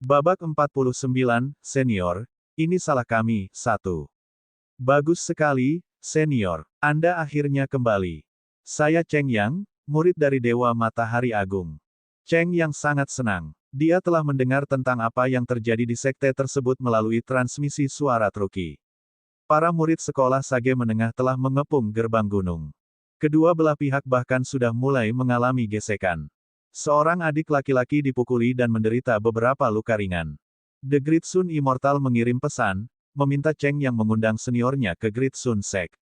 Babak 49, Senior. Ini salah kami, 1. Bagus sekali, Senior. Anda akhirnya kembali. Saya Cheng Yang, murid dari Dewa Matahari Agung. Cheng Yang sangat senang. Dia telah mendengar tentang apa yang terjadi di sekte tersebut melalui transmisi suara Truki. Para murid sekolah Sage Menengah telah mengepung gerbang gunung. Kedua belah pihak bahkan sudah mulai mengalami gesekan. Seorang adik laki-laki dipukuli dan menderita beberapa luka ringan. The Great Sun Immortal mengirim pesan, meminta Cheng Yang mengundang seniornya ke Great Sun Sect.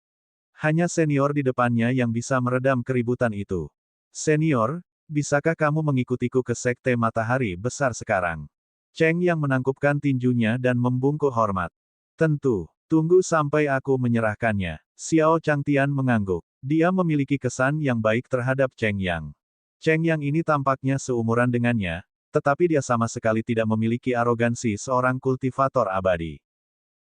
Hanya senior di depannya yang bisa meredam keributan itu. Senior, bisakah kamu mengikutiku ke Sekte Matahari Besar sekarang? Cheng Yang menangkupkan tinjunya dan membungkuk hormat. Tentu, tunggu sampai aku menyerahkannya. Xiao Changtian mengangguk. Dia memiliki kesan yang baik terhadap Cheng Yang. Cheng Yang ini tampaknya seumuran dengannya, tetapi dia sama sekali tidak memiliki arogansi seorang kultivator abadi.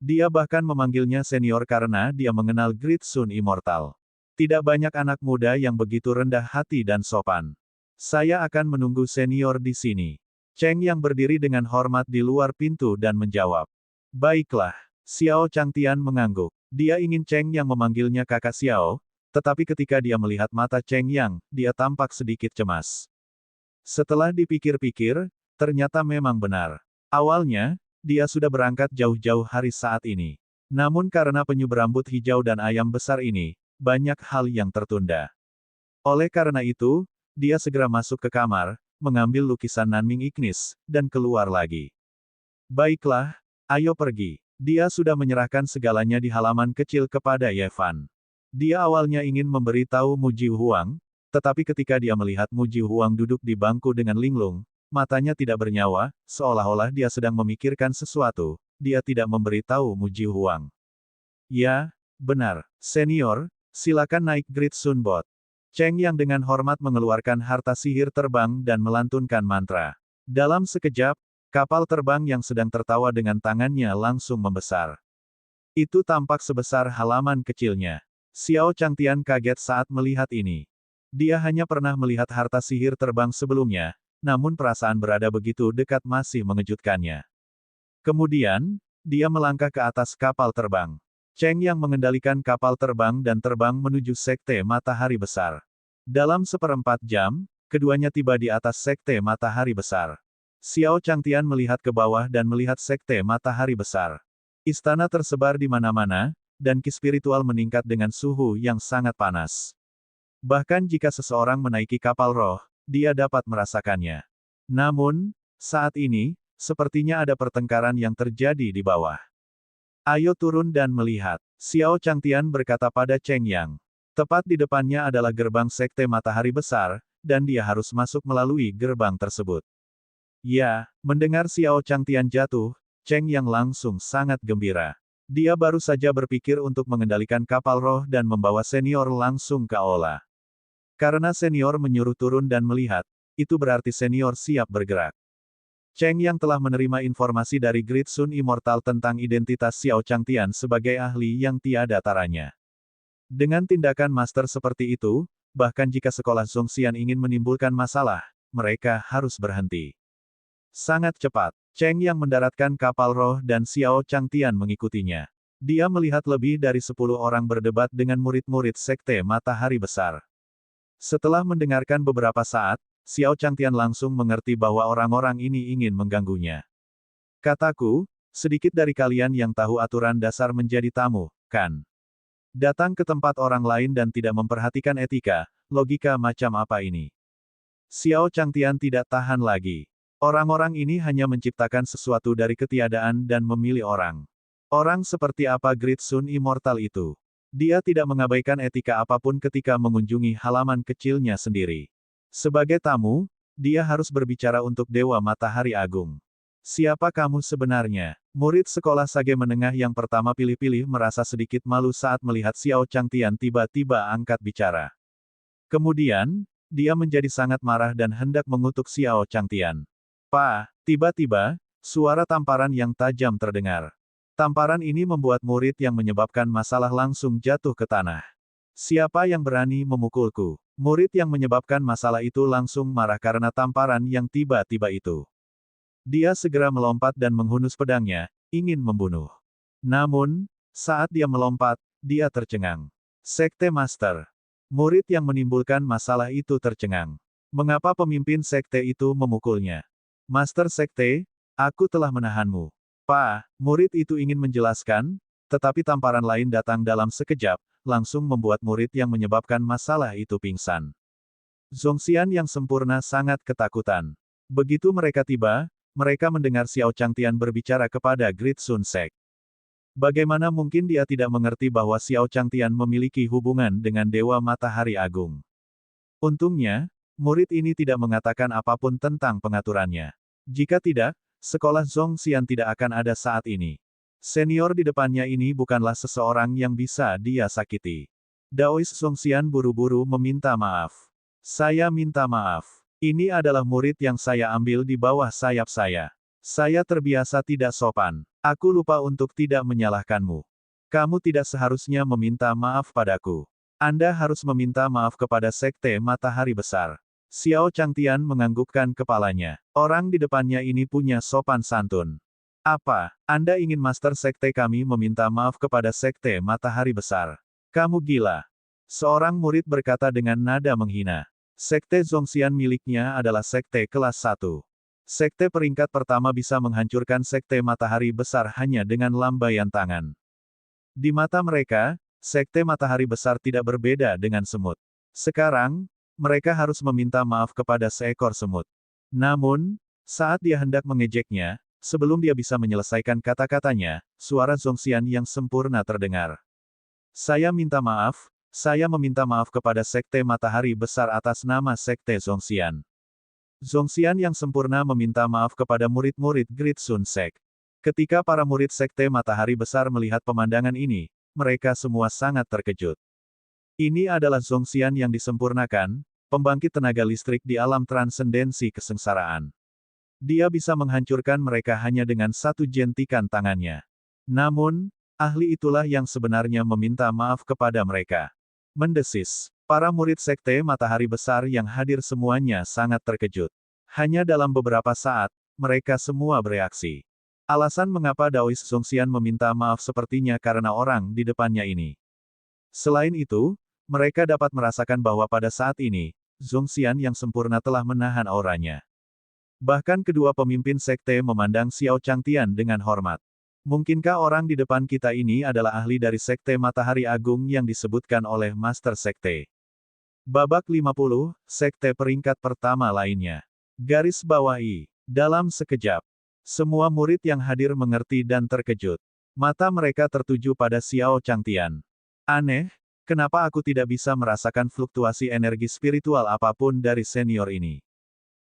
Dia bahkan memanggilnya senior karena dia mengenal Great Sun Immortal. Tidak banyak anak muda yang begitu rendah hati dan sopan. Saya akan menunggu senior di sini. Cheng Yang berdiri dengan hormat di luar pintu dan menjawab. Baiklah. Xiao Changtian mengangguk. Dia ingin Cheng Yang memanggilnya kakak Xiao, tetapi ketika dia melihat mata Cheng Yang, dia tampak sedikit cemas. Setelah dipikir-pikir, ternyata memang benar. Awalnya, dia sudah berangkat jauh-jauh hari saat ini. Namun karena penyu berambut hijau dan ayam besar ini, banyak hal yang tertunda. Oleh karena itu, dia segera masuk ke kamar, mengambil lukisan Nanming Ignis, dan keluar lagi. Baiklah, ayo pergi. Dia sudah menyerahkan segalanya di halaman kecil kepada Yevan. Dia awalnya ingin memberitahu Mu Ji Huang, tetapi ketika dia melihat Mu Ji Huang duduk di bangku dengan linglung, matanya tidak bernyawa, seolah-olah dia sedang memikirkan sesuatu, dia tidak memberitahu Mu Ji Huang. Ya, benar, senior, silakan naik Great Sun Boat. Cheng Yang dengan hormat mengeluarkan harta sihir terbang dan melantunkan mantra. Dalam sekejap, kapal terbang yang sedang tertawa dengan tangannya langsung membesar. Itu tampak sebesar halaman kecilnya. Xiao Changtian kaget saat melihat ini. Dia hanya pernah melihat harta sihir terbang sebelumnya, namun perasaan berada begitu dekat masih mengejutkannya. Kemudian, dia melangkah ke atas kapal terbang. Cheng Yang mengendalikan kapal terbang dan terbang menuju Sekte Matahari Besar. Dalam seperempat jam, keduanya tiba di atas Sekte Matahari Besar. Xiao Changtian melihat ke bawah dan melihat Sekte Matahari Besar. Istana tersebar di mana-mana, dan ki spiritual meningkat dengan suhu yang sangat panas. Bahkan jika seseorang menaiki kapal roh, dia dapat merasakannya. Namun, saat ini, sepertinya ada pertengkaran yang terjadi di bawah. Ayo turun dan melihat, Xiao Changtian berkata pada Cheng Yang. Tepat di depannya adalah gerbang Sekte Matahari Besar, dan dia harus masuk melalui gerbang tersebut. Ya, mendengar Xiao Changtian jatuh, Cheng Yang langsung sangat gembira. Dia baru saja berpikir untuk mengendalikan kapal roh dan membawa senior langsung ke aula. Karena senior menyuruh turun dan melihat, itu berarti senior siap bergerak. Cheng Yang telah menerima informasi dari Great Sun Immortal tentang identitas Xiao Changtian sebagai ahli yang tiada taranya. Dengan tindakan master seperti itu, bahkan jika sekolah Zhongxian ingin menimbulkan masalah, mereka harus berhenti. Sangat cepat, Cheng Yang mendaratkan kapal roh dan Xiao Changtian mengikutinya. Dia melihat lebih dari 10 orang berdebat dengan murid-murid Sekte Matahari Besar. Setelah mendengarkan beberapa saat, Xiao Changtian langsung mengerti bahwa orang-orang ini ingin mengganggunya. Kataku, sedikit dari kalian yang tahu aturan dasar menjadi tamu, kan? Datang ke tempat orang lain dan tidak memperhatikan etika, logika macam apa ini? Xiao Changtian tidak tahan lagi. Orang-orang ini hanya menciptakan sesuatu dari ketiadaan dan memilih orang. Orang seperti apa Great Sun Immortal itu? Dia tidak mengabaikan etika apapun ketika mengunjungi halaman kecilnya sendiri. Sebagai tamu, dia harus berbicara untuk Dewa Matahari Agung. Siapa kamu sebenarnya? Murid sekolah Sage Menengah yang pertama pilih-pilih merasa sedikit malu saat melihat Xiao Changtian tiba-tiba angkat bicara. Kemudian, dia menjadi sangat marah dan hendak mengutuk Xiao Changtian. Tiba-tiba, suara tamparan yang tajam terdengar. Tamparan ini membuat murid yang menyebabkan masalah langsung jatuh ke tanah. Siapa yang berani memukulku? Murid yang menyebabkan masalah itu langsung marah karena tamparan yang tiba-tiba itu. Dia segera melompat dan menghunus pedangnya, ingin membunuh. Namun, saat dia melompat, dia tercengang. Sekte Master. Murid yang menimbulkan masalah itu tercengang. Mengapa pemimpin sekte itu memukulnya? Master Sekte, aku telah menahanmu. Pak, murid itu ingin menjelaskan, tetapi tamparan lain datang dalam sekejap, langsung membuat murid yang menyebabkan masalah itu pingsan. Zhongxian yang sempurna sangat ketakutan. Begitu mereka tiba, mereka mendengar Xiao Changtian berbicara kepada Great Sun Sect. Bagaimana mungkin dia tidak mengerti bahwa Xiao Changtian memiliki hubungan dengan Dewa Matahari Agung? Untungnya, murid ini tidak mengatakan apapun tentang pengaturannya. Jika tidak, sekolah Zhongxian tidak akan ada saat ini. Senior di depannya ini bukanlah seseorang yang bisa dia sakiti. Daois Zhongxian buru-buru meminta maaf. Saya minta maaf. Ini adalah murid yang saya ambil di bawah sayap saya. Saya terbiasa tidak sopan. Aku lupa untuk tidak menyalahkanmu. Kamu tidak seharusnya meminta maaf padaku. Anda harus meminta maaf kepada Sekte Matahari Besar. Xiao Changtian menganggukkan kepalanya. Orang di depannya ini punya sopan santun. Apa, Anda ingin Master Sekte kami meminta maaf kepada Sekte Matahari Besar? Kamu gila. Seorang murid berkata dengan nada menghina. Sekte Zhongxian miliknya adalah sekte kelas 1. Sekte peringkat pertama bisa menghancurkan Sekte Matahari Besar hanya dengan lambaian tangan. Di mata mereka, Sekte Matahari Besar tidak berbeda dengan semut. Sekarang, mereka harus meminta maaf kepada seekor semut. Namun, saat dia hendak mengejeknya, sebelum dia bisa menyelesaikan kata-katanya, suara Zhongxian yang sempurna terdengar. Saya minta maaf, saya meminta maaf kepada Sekte Matahari Besar atas nama Sekte Zhongxian. Zhongxian yang sempurna meminta maaf kepada murid-murid Great Sun Sect. Ketika para murid Sekte Matahari Besar melihat pemandangan ini, mereka semua sangat terkejut. Ini adalah Zhongxian yang disempurnakan, pembangkit tenaga listrik di alam transendensi kesengsaraan. Dia bisa menghancurkan mereka hanya dengan satu jentikan tangannya. Namun, ahli itulah yang sebenarnya meminta maaf kepada mereka. Mendesis. Para murid Sekte Matahari Besar yang hadir semuanya sangat terkejut. Hanya dalam beberapa saat, mereka semua bereaksi. Alasan mengapa Daois Zhongxian meminta maaf sepertinya karena orang di depannya ini. Selain itu, mereka dapat merasakan bahwa pada saat ini, Zhongxian yang sempurna telah menahan auranya. Bahkan kedua pemimpin sekte memandang Xiao Changtian dengan hormat. Mungkinkah orang di depan kita ini adalah ahli dari Sekte Matahari Agung yang disebutkan oleh Master Sekte? Babak 50, Sekte peringkat pertama lainnya. Garis bawahi. Dalam sekejap, semua murid yang hadir mengerti dan terkejut. Mata mereka tertuju pada Xiao Changtian. Aneh, kenapa aku tidak bisa merasakan fluktuasi energi spiritual apapun dari senior ini?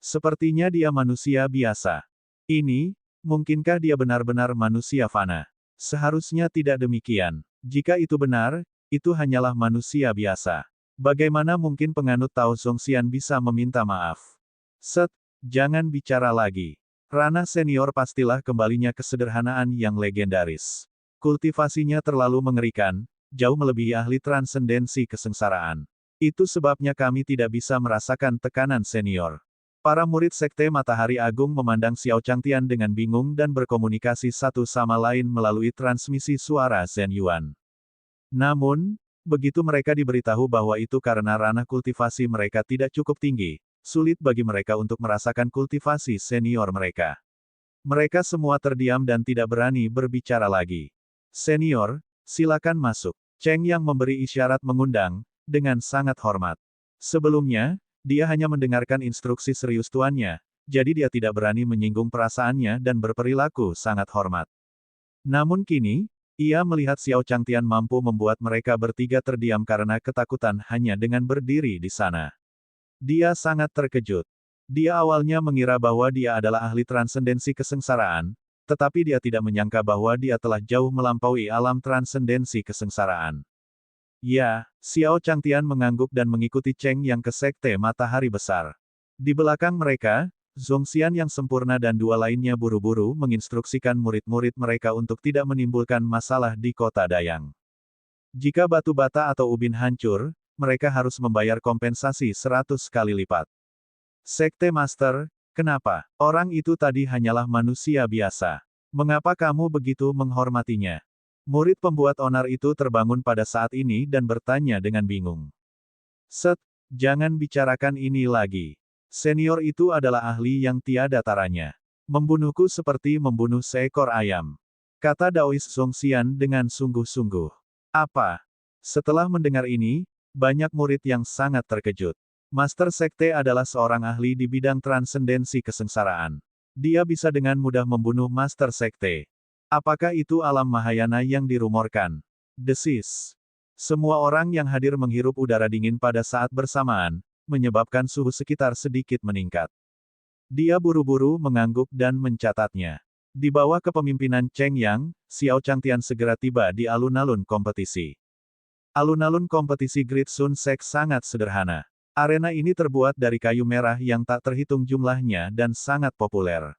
Sepertinya dia manusia biasa. Ini, mungkinkah dia benar-benar manusia fana? Seharusnya tidak demikian. Jika itu benar, itu hanyalah manusia biasa. Bagaimana mungkin penganut Tao Zhongxian bisa meminta maaf? Jangan bicara lagi. Ranah senior pastilah kembalinya kesederhanaan yang legendaris. Kultivasinya terlalu mengerikan, jauh melebihi ahli transendensi kesengsaraan. Itu sebabnya kami tidak bisa merasakan tekanan senior. Para murid Sekte Matahari Agung memandang Xiao Changtian dengan bingung dan berkomunikasi satu sama lain melalui transmisi suara Zhen Yuan. Namun, begitu mereka diberitahu bahwa itu karena ranah kultivasi mereka tidak cukup tinggi, sulit bagi mereka untuk merasakan kultivasi senior mereka. Mereka semua terdiam dan tidak berani berbicara lagi. Senior, silakan masuk. Cheng Yang memberi isyarat mengundang, dengan sangat hormat. Sebelumnya, dia hanya mendengarkan instruksi serius tuannya, jadi dia tidak berani menyinggung perasaannya dan berperilaku sangat hormat. Namun kini, ia melihat Xiao Changtian mampu membuat mereka bertiga terdiam karena ketakutan hanya dengan berdiri di sana. Dia sangat terkejut. Dia awalnya mengira bahwa dia adalah ahli transendensi kesengsaraan, tetapi dia tidak menyangka bahwa dia telah jauh melampaui alam transendensi kesengsaraan. Ya, Xiao Changtian mengangguk dan mengikuti Cheng Yang ke Sekte Matahari Besar. Di belakang mereka, Zhongxian yang sempurna dan dua lainnya buru-buru menginstruksikan murid-murid mereka untuk tidak menimbulkan masalah di kota Dayang. Jika batu bata atau ubin hancur, mereka harus membayar kompensasi 100 kali lipat. Sekte Master, Kenapa? Orang itu tadi hanyalah manusia biasa. Mengapa kamu begitu menghormatinya? Murid pembuat onar itu terbangun pada saat ini dan bertanya dengan bingung. Set, jangan bicarakan ini lagi. Senior itu adalah ahli yang tiada taranya. Membunuhku seperti membunuh seekor ayam. Kata Daois Zongxian dengan sungguh-sungguh. Apa? Setelah mendengar ini, banyak murid yang sangat terkejut. Master Sekte adalah seorang ahli di bidang transendensi kesengsaraan. Dia bisa dengan mudah membunuh Master Sekte. Apakah itu alam Mahayana yang dirumorkan? Desis. Semua orang yang hadir menghirup udara dingin pada saat bersamaan, menyebabkan suhu sekitar sedikit meningkat. Dia buru-buru mengangguk dan mencatatnya. Di bawah kepemimpinan Cheng Yang, Xiao Changtian segera tiba di alun-alun kompetisi. Alun-alun kompetisi Great Sun Sek sangat sederhana. Arena ini terbuat dari kayu merah yang tak terhitung jumlahnya dan sangat populer.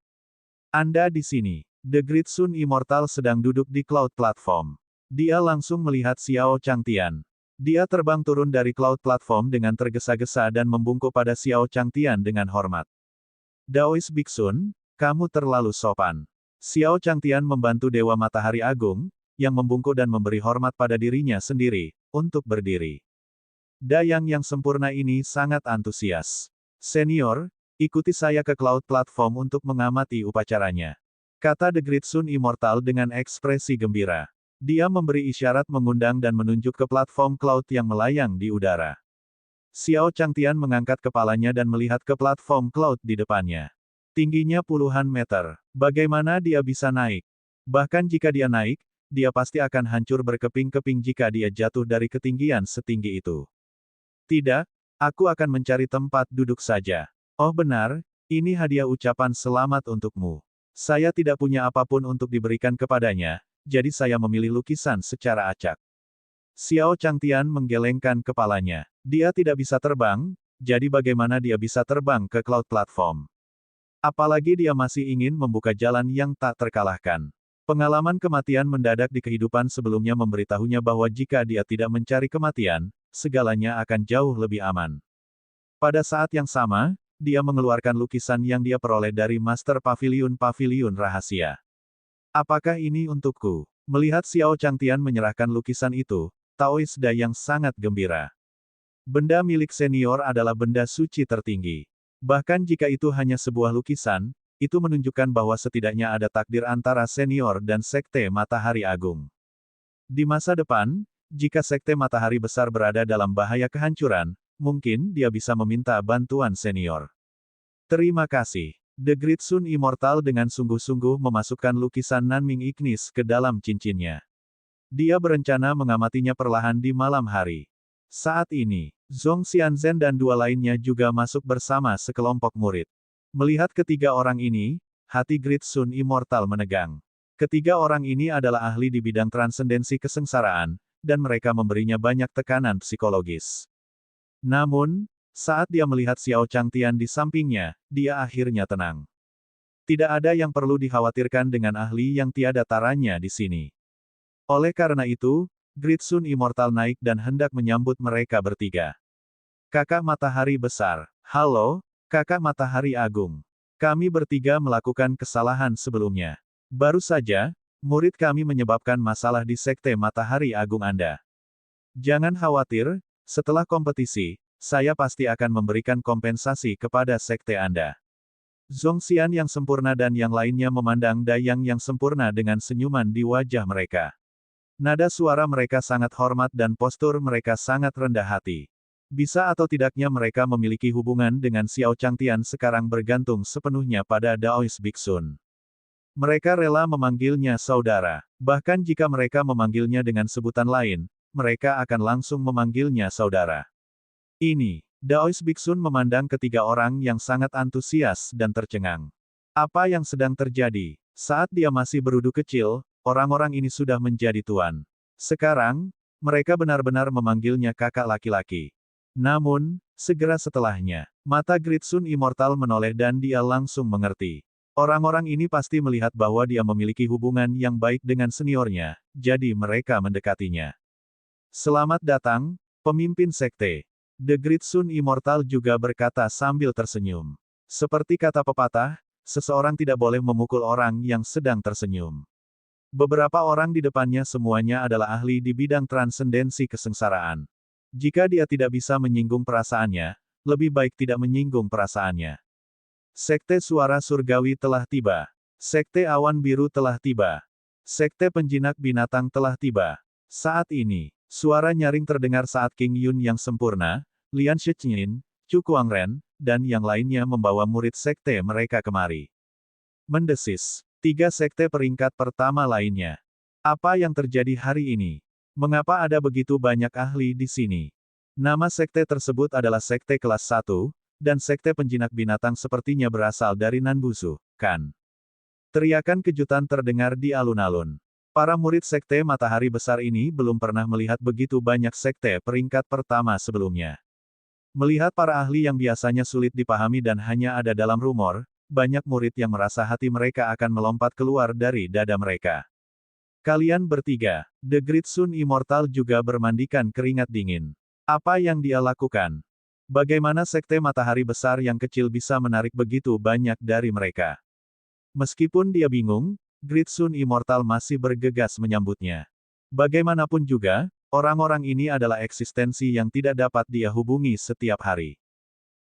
Anda di sini. The Great Sun Immortal sedang duduk di Cloud Platform. Dia langsung melihat Xiao Changtian. Dia terbang turun dari Cloud Platform dengan tergesa-gesa dan membungkuk pada Xiao Changtian dengan hormat. Daois Biksun, kamu terlalu sopan. Xiao Changtian membantu Dewa Matahari Agung, yang membungkuk dan memberi hormat pada dirinya sendiri, untuk berdiri. Dayang yang sempurna ini sangat antusias. Senior, ikuti saya ke Cloud Platform untuk mengamati upacaranya. Kata The Great Sun Immortal dengan ekspresi gembira. Dia memberi isyarat mengundang dan menunjuk ke platform Cloud yang melayang di udara. Xiao Changtian mengangkat kepalanya dan melihat ke platform Cloud di depannya. Tingginya puluhan meter. Bagaimana dia bisa naik? Bahkan jika dia naik, dia pasti akan hancur berkeping-keping jika dia jatuh dari ketinggian setinggi itu. Tidak, aku akan mencari tempat duduk saja. Oh benar, ini hadiah ucapan selamat untukmu. Saya tidak punya apapun untuk diberikan kepadanya, jadi saya memilih lukisan secara acak. Xiao Changtian menggelengkan kepalanya. Dia tidak bisa terbang, jadi bagaimana dia bisa terbang ke Cloud Platform? Apalagi dia masih ingin membuka jalan yang tak terkalahkan. Pengalaman kematian mendadak di kehidupan sebelumnya memberitahunya bahwa jika dia tidak mencari kematian, segalanya akan jauh lebih aman. Pada saat yang sama, dia mengeluarkan lukisan yang dia peroleh dari Master Pavilion Rahasia. Apakah ini untukku? Melihat Xiao Changtian menyerahkan lukisan itu, Taois Dayang sangat gembira. Benda milik senior adalah benda suci tertinggi. Bahkan jika itu hanya sebuah lukisan, itu menunjukkan bahwa setidaknya ada takdir antara senior dan Sekte Matahari Agung. Di masa depan, jika Sekte Matahari Besar berada dalam bahaya kehancuran, mungkin dia bisa meminta bantuan senior. Terima kasih. The Great Sun Immortal dengan sungguh-sungguh memasukkan lukisan Nanming Ignis ke dalam cincinnya. Dia berencana mengamatinya perlahan di malam hari. Saat ini, Zhong Xianzhen dan dua lainnya juga masuk bersama sekelompok murid. Melihat ketiga orang ini, hati Great Sun Immortal menegang. Ketiga orang ini adalah ahli di bidang transendensi kesengsaraan, dan mereka memberinya banyak tekanan psikologis. Namun, saat dia melihat Xiao Changtian di sampingnya, dia akhirnya tenang. Tidak ada yang perlu dikhawatirkan dengan ahli yang tiada taranya di sini. Oleh karena itu, Great Sun Immortal naik dan hendak menyambut mereka bertiga. Kakak Matahari Besar, halo, Kakak Matahari Agung. Kami bertiga melakukan kesalahan sebelumnya. Baru saja, murid kami menyebabkan masalah di Sekte Matahari Agung Anda. Jangan khawatir, setelah kompetisi, saya pasti akan memberikan kompensasi kepada Sekte Anda. Zongxian yang sempurna dan yang lainnya memandang Dayang yang sempurna dengan senyuman di wajah mereka. Nada suara mereka sangat hormat dan postur mereka sangat rendah hati. Bisa atau tidaknya mereka memiliki hubungan dengan Xiao Changtian sekarang bergantung sepenuhnya pada Daois Biksun. Mereka rela memanggilnya saudara. Bahkan jika mereka memanggilnya dengan sebutan lain, mereka akan langsung memanggilnya saudara. Ini, Daois Biksun memandang ketiga orang yang sangat antusias dan tercengang. Apa yang sedang terjadi? Saat dia masih berudu kecil, orang-orang ini sudah menjadi tuan. Sekarang, mereka benar-benar memanggilnya kakak laki-laki. Namun, segera setelahnya, mata Great Sun Immortal menoleh dan dia langsung mengerti. Orang-orang ini pasti melihat bahwa dia memiliki hubungan yang baik dengan seniornya, jadi mereka mendekatinya. Selamat datang, pemimpin sekte. The Great Sun Immortal juga berkata sambil tersenyum. Seperti kata pepatah, seseorang tidak boleh memukul orang yang sedang tersenyum. Beberapa orang di depannya semuanya adalah ahli di bidang transendensi kesengsaraan. Jika dia tidak bisa menyinggung perasaannya, lebih baik tidak menyinggung perasaannya. Sekte Suara Surgawi telah tiba. Sekte Awan Biru telah tiba. Sekte Penjinak Binatang telah tiba. Saat ini, suara nyaring terdengar saat King Yun yang sempurna, Lian Shiqin, Chu Kuangren, dan yang lainnya membawa murid sekte mereka kemari. Mendesis. 3 sekte peringkat pertama lainnya. Apa yang terjadi hari ini? Mengapa ada begitu banyak ahli di sini? Nama sekte tersebut adalah sekte kelas 1, dan sekte penjinak binatang sepertinya berasal dari Nanbusu, kan? Teriakan kejutan terdengar di alun-alun. Para murid sekte matahari besar ini belum pernah melihat begitu banyak sekte peringkat pertama sebelumnya. Melihat para ahli yang biasanya sulit dipahami dan hanya ada dalam rumor, banyak murid yang merasa hati mereka akan melompat keluar dari dada mereka. Kalian bertiga, The Great Sun Immortal juga bermandikan keringat dingin. Apa yang dia lakukan? Bagaimana sekte matahari besar yang kecil bisa menarik begitu banyak dari mereka? Meskipun dia bingung, Great Sun Immortal masih bergegas menyambutnya. Bagaimanapun juga, orang-orang ini adalah eksistensi yang tidak dapat dia hubungi setiap hari.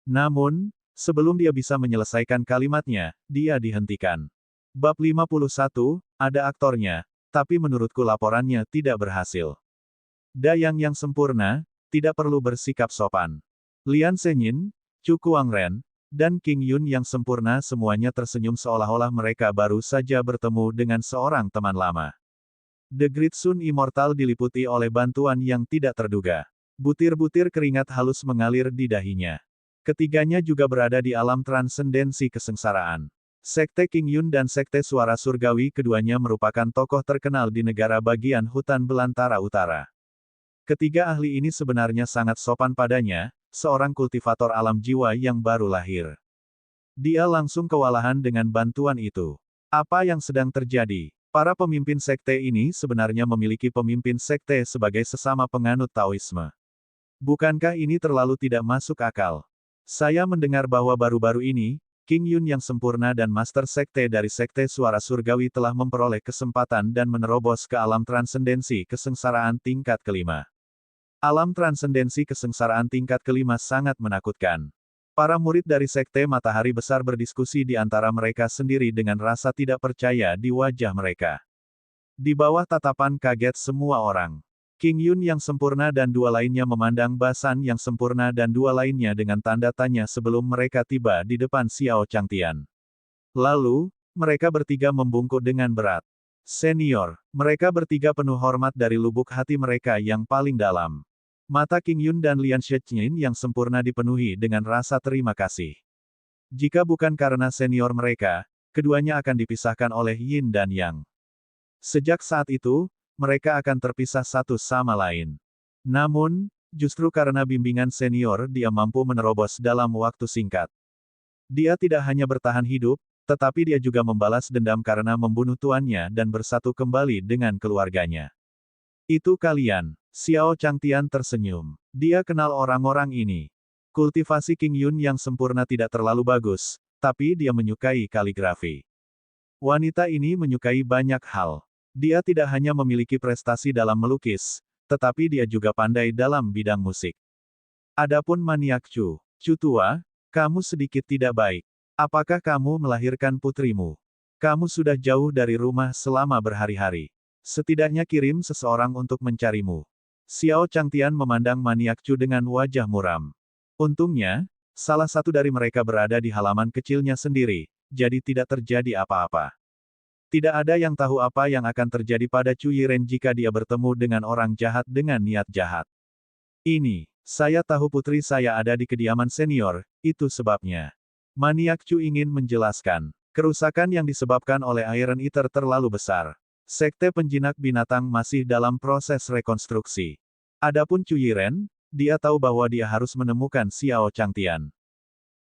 Namun, sebelum dia bisa menyelesaikan kalimatnya, dia dihentikan. Bab 51, ada aktornya, tapi menurutku laporannya tidak berhasil. Dayang yang sempurna, tidak perlu bersikap sopan. Lian Senyin, Chu Kuangren, dan King Yun yang sempurna semuanya tersenyum seolah-olah mereka baru saja bertemu dengan seorang teman lama. The Great Sun Immortal diliputi oleh bantuan yang tidak terduga. Butir-butir keringat halus mengalir di dahinya. Ketiganya juga berada di alam transendensi kesengsaraan. Sekte King Yun dan Sekte Suara Surgawi keduanya merupakan tokoh terkenal di negara bagian hutan belantara utara. Ketiga ahli ini sebenarnya sangat sopan padanya, seorang kultivator alam jiwa yang baru lahir. Dia langsung kewalahan dengan bantuan itu. Apa yang sedang terjadi? Para pemimpin sekte ini sebenarnya memiliki pemimpin sekte sebagai sesama penganut Taoisme. Bukankah ini terlalu tidak masuk akal? Saya mendengar bahwa baru-baru ini, King Yun yang sempurna dan Master Sekte dari Sekte Suara Surgawi telah memperoleh kesempatan dan menerobos ke alam transendensi kesengsaraan tingkat kelima. Alam transendensi kesengsaraan tingkat kelima sangat menakutkan. Para murid dari Sekte Matahari Besar berdiskusi di antara mereka sendiri dengan rasa tidak percaya di wajah mereka. Di bawah tatapan kaget semua orang. King Yun yang sempurna dan dua lainnya memandang Basan yang sempurna dan dua lainnya dengan tanda tanya sebelum mereka tiba di depan Xiao Changtian. Lalu, mereka bertiga membungkuk dengan berat. Senior, mereka bertiga penuh hormat dari lubuk hati mereka yang paling dalam. Mata King Yun dan Lian Shiqin yang sempurna dipenuhi dengan rasa terima kasih. Jika bukan karena senior mereka, keduanya akan dipisahkan oleh Yin dan Yang. Sejak saat itu, mereka akan terpisah satu sama lain. Namun, justru karena bimbingan senior dia mampu menerobos dalam waktu singkat. Dia tidak hanya bertahan hidup, tetapi dia juga membalas dendam karena membunuh tuannya dan bersatu kembali dengan keluarganya. Itu kalian. Xiao Changtian tersenyum. Dia kenal orang-orang ini. Kultivasi King Yun yang sempurna tidak terlalu bagus, tapi dia menyukai kaligrafi. Wanita ini menyukai banyak hal. Dia tidak hanya memiliki prestasi dalam melukis, tetapi dia juga pandai dalam bidang musik. Adapun maniak Chu tua, kamu sedikit tidak baik. Apakah kamu melahirkan putrimu? Kamu sudah jauh dari rumah selama berhari-hari. Setidaknya kirim seseorang untuk mencarimu. Xiao Changtian memandang maniak Chu dengan wajah muram. Untungnya, salah satu dari mereka berada di halaman kecilnya sendiri, jadi tidak terjadi apa-apa. Tidak ada yang tahu apa yang akan terjadi pada Chu Yiren jika dia bertemu dengan orang jahat dengan niat jahat. Ini, saya tahu putri saya ada di kediaman senior, itu sebabnya. Maniak Chu ingin menjelaskan. Kerusakan yang disebabkan oleh Iron Eater terlalu besar. Sekte penjinak binatang masih dalam proses rekonstruksi. Adapun Chu Yiren, dia tahu bahwa dia harus menemukan Xiao Changtian.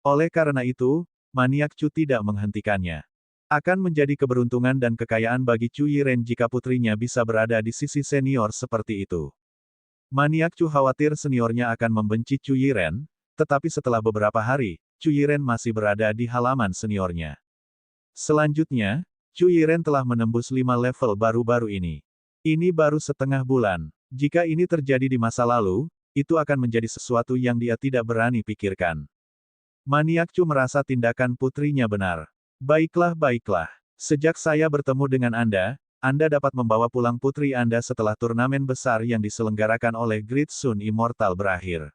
Oleh karena itu, maniak Chu tidak menghentikannya. Akan menjadi keberuntungan dan kekayaan bagi Chu Yiren jika putrinya bisa berada di sisi senior seperti itu. Maniak Chu khawatir seniornya akan membenci Chu Yiren, tetapi setelah beberapa hari, Chu Yiren masih berada di halaman seniornya. Selanjutnya, Chu Yiren telah menembus 5 level baru-baru ini. Ini baru setengah bulan. Jika ini terjadi di masa lalu, itu akan menjadi sesuatu yang dia tidak berani pikirkan. Maniak Chu merasa tindakan putrinya benar. Baiklah, baiklah. Sejak saya bertemu dengan Anda dapat membawa pulang putri Anda setelah turnamen besar yang diselenggarakan oleh Great Sun Immortal berakhir.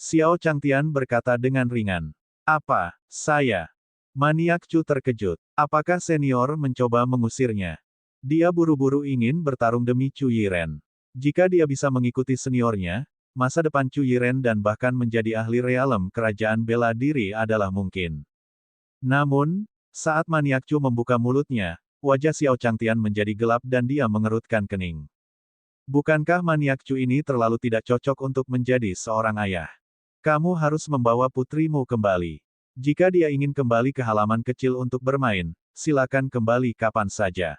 Xiao Changtian berkata dengan ringan. Apa, saya? Maniak Chu terkejut. Apakah senior mencoba mengusirnya? Dia buru-buru ingin bertarung demi Chu Yiren. Jika dia bisa mengikuti seniornya, masa depan Chu Yiren dan bahkan menjadi ahli realem kerajaan bela diri adalah mungkin. Namun, saat Maniak Chu membuka mulutnya, wajah Xiao Changtian menjadi gelap dan dia mengerutkan kening. Bukankah Maniak Chu ini terlalu tidak cocok untuk menjadi seorang ayah? Kamu harus membawa putrimu kembali. Jika dia ingin kembali ke halaman kecil untuk bermain, silakan kembali kapan saja.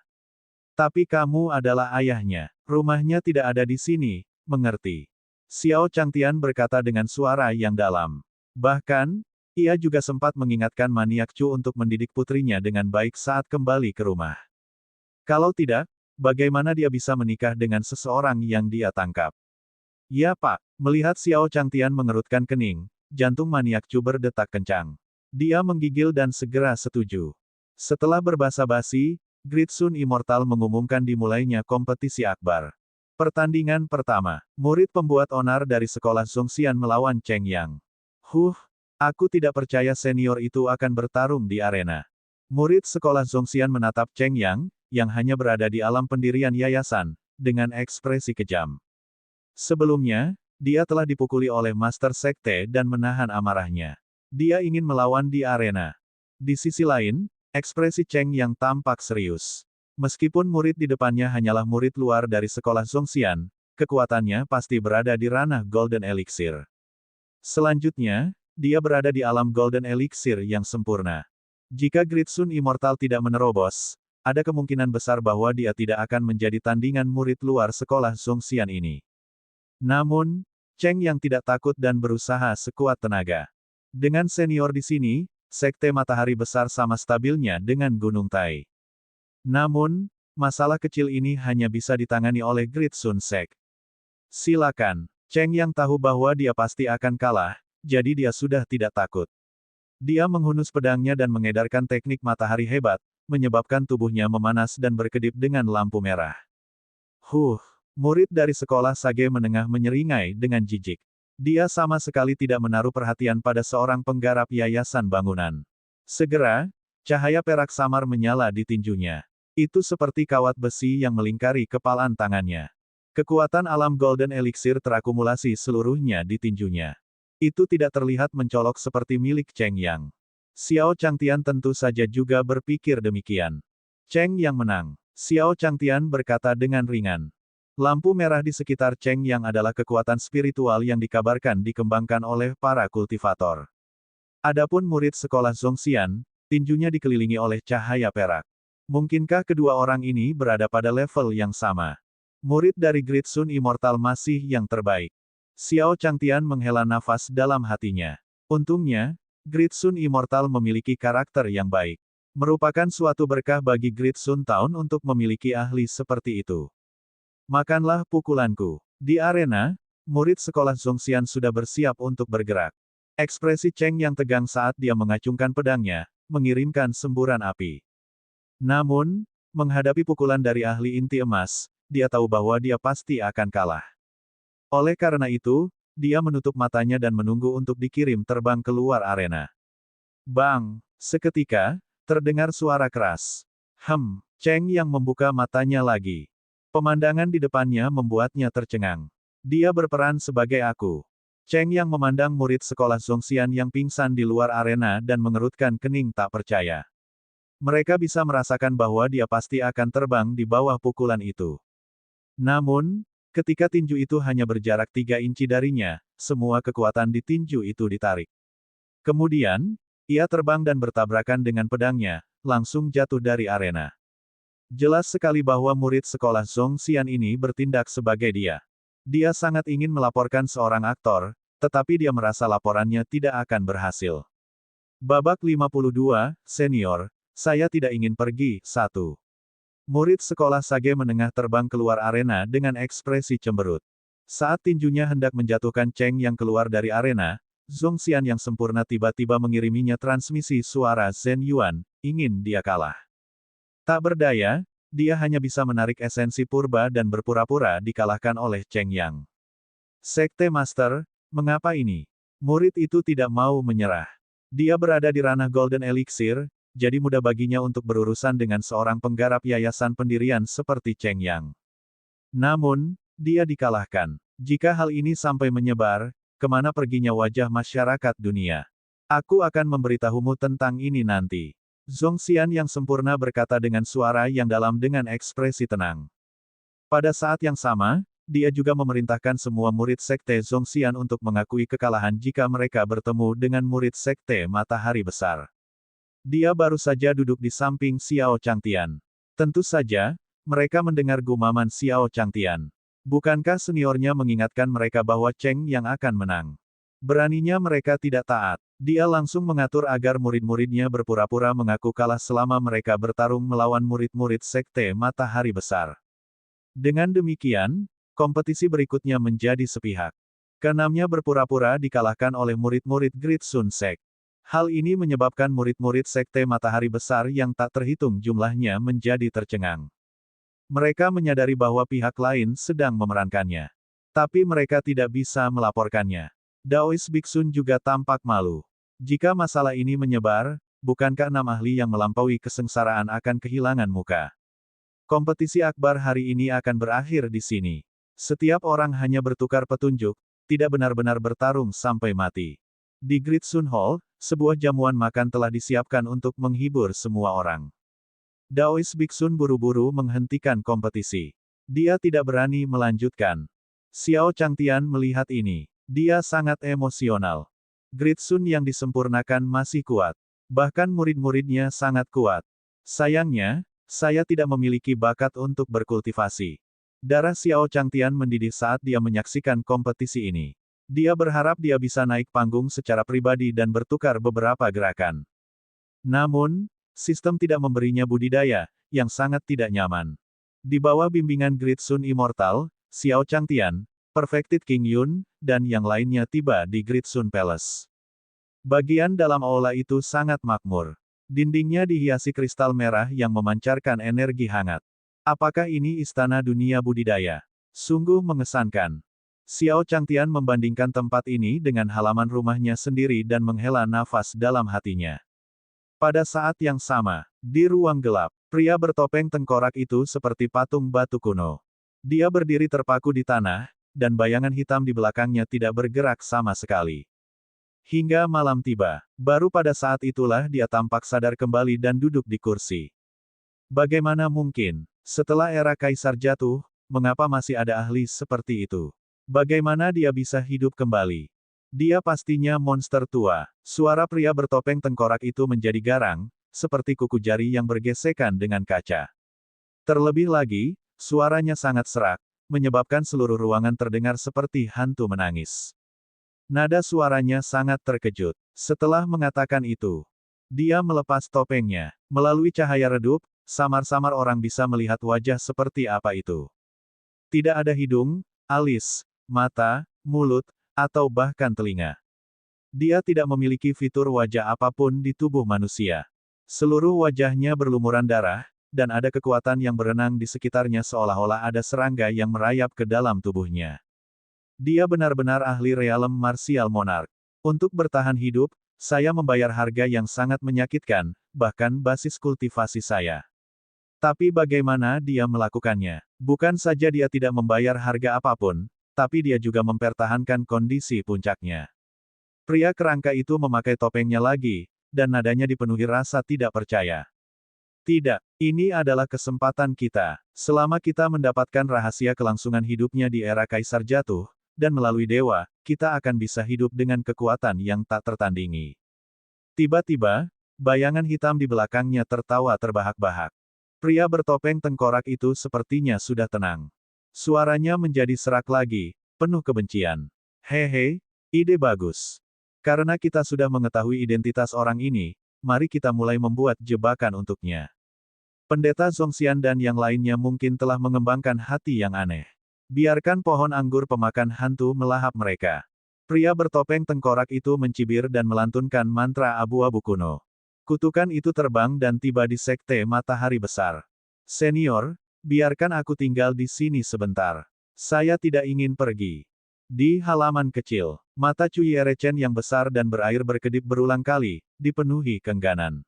Tapi kamu adalah ayahnya. Rumahnya tidak ada di sini, mengerti? Xiao Changtian berkata dengan suara yang dalam. Bahkan, ia juga sempat mengingatkan Maniak Chu untuk mendidik putrinya dengan baik saat kembali ke rumah. Kalau tidak, bagaimana dia bisa menikah dengan seseorang yang dia tangkap? Ya Pak, melihat Xiao Changtian mengerutkan kening, jantung Maniak Chu berdetak kencang. Dia menggigil dan segera setuju. Setelah berbasa-basi, Great Sun Immortal mengumumkan dimulainya kompetisi akbar. Pertandingan pertama, murid pembuat onar dari sekolah Zhongxian melawan Cheng Yang. Aku tidak percaya senior itu akan bertarung di arena. Murid sekolah Zhongxian menatap Cheng Yang, yang hanya berada di alam pendirian yayasan, dengan ekspresi kejam. Sebelumnya, dia telah dipukuli oleh Master Sekte dan menahan amarahnya. Dia ingin melawan di arena. Di sisi lain, ekspresi Cheng Yang tampak serius. Meskipun murid di depannya hanyalah murid luar dari sekolah Zhongxian, kekuatannya pasti berada di ranah Golden Elixir. Selanjutnya, dia berada di alam Golden Elixir yang sempurna. Jika Great Sun Immortal tidak menerobos, ada kemungkinan besar bahwa dia tidak akan menjadi tandingan murid luar sekolah Zhongxian ini. Namun, Cheng Yang tidak takut dan berusaha sekuat tenaga. Dengan senior di sini, Sekte Matahari Besar sama stabilnya dengan Gunung Tai. Namun, masalah kecil ini hanya bisa ditangani oleh Great Sun Sect. Silakan. Cheng Yang tahu bahwa dia pasti akan kalah, jadi dia sudah tidak takut. Dia menghunus pedangnya dan mengedarkan teknik matahari hebat, menyebabkan tubuhnya memanas dan berkedip dengan lampu merah. Murid dari sekolah Sage menengah menyeringai dengan jijik. Dia sama sekali tidak menaruh perhatian pada seorang penggarap yayasan bangunan. Segera, cahaya perak samar menyala di tinjunya. Itu seperti kawat besi yang melingkari kepalan tangannya. Kekuatan alam Golden Elixir terakumulasi seluruhnya di tinjunya. Itu tidak terlihat mencolok seperti milik Cheng Yang. Xiao Changtian tentu saja juga berpikir demikian. Cheng Yang menang. Xiao Changtian berkata dengan ringan. Lampu merah di sekitar Cheng Yang adalah kekuatan spiritual yang dikabarkan dikembangkan oleh para kultivator. Adapun murid sekolah Zhongxian, tinjunya dikelilingi oleh cahaya perak. Mungkinkah kedua orang ini berada pada level yang sama? Murid dari Great Sun Immortal masih yang terbaik. Xiao Changtian menghela nafas dalam hatinya. Untungnya, Great Sun Immortal memiliki karakter yang baik. Merupakan suatu berkah bagi Great Sun Town untuk memiliki ahli seperti itu. Makanlah pukulanku. Di arena, murid sekolah Zhongxian sudah bersiap untuk bergerak. Ekspresi Cheng Yang tegang saat dia mengacungkan pedangnya, mengirimkan semburan api. Namun, menghadapi pukulan dari ahli inti emas, dia tahu bahwa dia pasti akan kalah. Oleh karena itu, dia menutup matanya dan menunggu untuk dikirim terbang keluar arena. Bang! Seketika, terdengar suara keras. Cheng Yang membuka matanya lagi. Pemandangan di depannya membuatnya tercengang. Dia berperan sebagai aku. Cheng Yang memandang murid sekolah Zhongxian yang pingsan di luar arena dan mengerutkan kening tak percaya. Mereka bisa merasakan bahwa dia pasti akan terbang di bawah pukulan itu. Namun, ketika tinju itu hanya berjarak 3 inci darinya, semua kekuatan di tinju itu ditarik. Kemudian, ia terbang dan bertabrakan dengan pedangnya, langsung jatuh dari arena. Jelas sekali bahwa murid sekolah Zhongxian ini bertindak sebagai dia. Dia sangat ingin melaporkan seorang aktor, tetapi dia merasa laporannya tidak akan berhasil. Babak 52, Senior, saya tidak ingin pergi. 1. Murid sekolah Sage menengah terbang keluar arena dengan ekspresi cemberut. Saat tinjunya hendak menjatuhkan Cheng yang keluar dari arena, Zhongxian yang sempurna tiba-tiba mengiriminya transmisi suara Zhen Yuan, ingin dia kalah. Tak berdaya, dia hanya bisa menarik esensi purba dan berpura-pura dikalahkan oleh Cheng Yang. Sekte Master, mengapa ini? Murid itu tidak mau menyerah. Dia berada di ranah Golden Elixir, jadi mudah baginya untuk berurusan dengan seorang penggarap yayasan pendirian seperti Cheng Yang. Namun, dia dikalahkan. Jika hal ini sampai menyebar, kemana perginya wajah masyarakat dunia? Aku akan memberitahumu tentang ini nanti. Zhongxian yang sempurna berkata dengan suara yang dalam dengan ekspresi tenang. Pada saat yang sama, dia juga memerintahkan semua murid Sekte Zhongxian untuk mengakui kekalahan jika mereka bertemu dengan murid Sekte Matahari Besar. Dia baru saja duduk di samping Xiao Changtian. Tentu saja, mereka mendengar gumaman Xiao Changtian. Bukankah seniornya mengingatkan mereka bahwa Cheng yang akan menang? Beraninya mereka tidak taat. Dia langsung mengatur agar murid-muridnya berpura-pura mengaku kalah selama mereka bertarung melawan murid-murid Sekte Matahari Besar. Dengan demikian, kompetisi berikutnya menjadi sepihak. Keenamnya berpura-pura dikalahkan oleh murid-murid Great Sun Sect. Hal ini menyebabkan murid-murid Sekte Matahari Besar yang tak terhitung jumlahnya menjadi tercengang. Mereka menyadari bahwa pihak lain sedang memerankannya. Tapi mereka tidak bisa melaporkannya. Daoist Biksun juga tampak malu. Jika masalah ini menyebar, bukankah 6 ahli yang melampaui kesengsaraan akan kehilangan muka? Kompetisi akbar hari ini akan berakhir di sini. Setiap orang hanya bertukar petunjuk, tidak benar-benar bertarung sampai mati. Di Great Sun Hall, sebuah jamuan makan telah disiapkan untuk menghibur semua orang. Daoist Biksun buru-buru menghentikan kompetisi. Dia tidak berani melanjutkan. Xiao Changtian melihat ini. Dia sangat emosional. Great Sun yang disempurnakan masih kuat. Bahkan murid-muridnya sangat kuat. Sayangnya, saya tidak memiliki bakat untuk berkultivasi. Darah Xiao Changtian mendidih saat dia menyaksikan kompetisi ini. Dia berharap dia bisa naik panggung secara pribadi dan bertukar beberapa gerakan. Namun, sistem tidak memberinya budidaya, yang sangat tidak nyaman. Di bawah bimbingan Great Sun Immortal, Xiao Changtian, Perfected King Yun, dan yang lainnya tiba di Great Sun Palace. Bagian dalam aula itu sangat makmur. Dindingnya dihiasi kristal merah yang memancarkan energi hangat. Apakah ini istana dunia budidaya? Sungguh mengesankan. Xiao Changtian membandingkan tempat ini dengan halaman rumahnya sendiri dan menghela nafas dalam hatinya. Pada saat yang sama, di ruang gelap, pria bertopeng tengkorak itu seperti patung batu kuno. Dia berdiri terpaku di tanah, dan bayangan hitam di belakangnya tidak bergerak sama sekali. Hingga malam tiba, baru pada saat itulah dia tampak sadar kembali dan duduk di kursi. Bagaimana mungkin? Setelah era kaisar jatuh, mengapa masih ada ahli seperti itu? Bagaimana dia bisa hidup kembali? Dia pastinya monster tua. Suara pria bertopeng tengkorak itu menjadi garang, seperti kuku jari yang bergesekan dengan kaca. Terlebih lagi, suaranya sangat serak, menyebabkan seluruh ruangan terdengar seperti hantu menangis. Nada suaranya sangat terkejut. Setelah mengatakan itu, dia melepas topengnya. Melalui cahaya redup, samar-samar orang bisa melihat wajah seperti apa itu. Tidak ada hidung, alis, mata, mulut, atau bahkan telinga. Dia tidak memiliki fitur wajah apapun di tubuh manusia. Seluruh wajahnya berlumuran darah, dan ada kekuatan yang berenang di sekitarnya seolah-olah ada serangga yang merayap ke dalam tubuhnya. Dia benar-benar ahli realem martial monarch. Untuk bertahan hidup, saya membayar harga yang sangat menyakitkan, bahkan basis kultivasi saya. Tapi bagaimana dia melakukannya? Bukan saja dia tidak membayar harga apapun, tapi dia juga mempertahankan kondisi puncaknya. Pria kerangka itu memakai topengnya lagi, dan nadanya dipenuhi rasa tidak percaya. Tidak, ini adalah kesempatan kita. Selama kita mendapatkan rahasia kelangsungan hidupnya di era Kaisar Jatuh, dan melalui dewa, kita akan bisa hidup dengan kekuatan yang tak tertandingi. Tiba-tiba, bayangan hitam di belakangnya tertawa terbahak-bahak. Pria bertopeng tengkorak itu sepertinya sudah tenang. Suaranya menjadi serak lagi, penuh kebencian. Hehe, ide bagus. Karena kita sudah mengetahui identitas orang ini, mari kita mulai membuat jebakan untuknya. Pendeta Zhongxian dan yang lainnya mungkin telah mengembangkan hati yang aneh. Biarkan pohon anggur pemakan hantu melahap mereka. Pria bertopeng tengkorak itu mencibir dan melantunkan mantra abu-abu kuno. Kutukan itu terbang dan tiba di sekte matahari besar. Senior, biarkan aku tinggal di sini sebentar. Saya tidak ingin pergi. Di halaman kecil, mata Cui Erechen yang besar dan berair berkedip berulang kali, dipenuhi keengganan.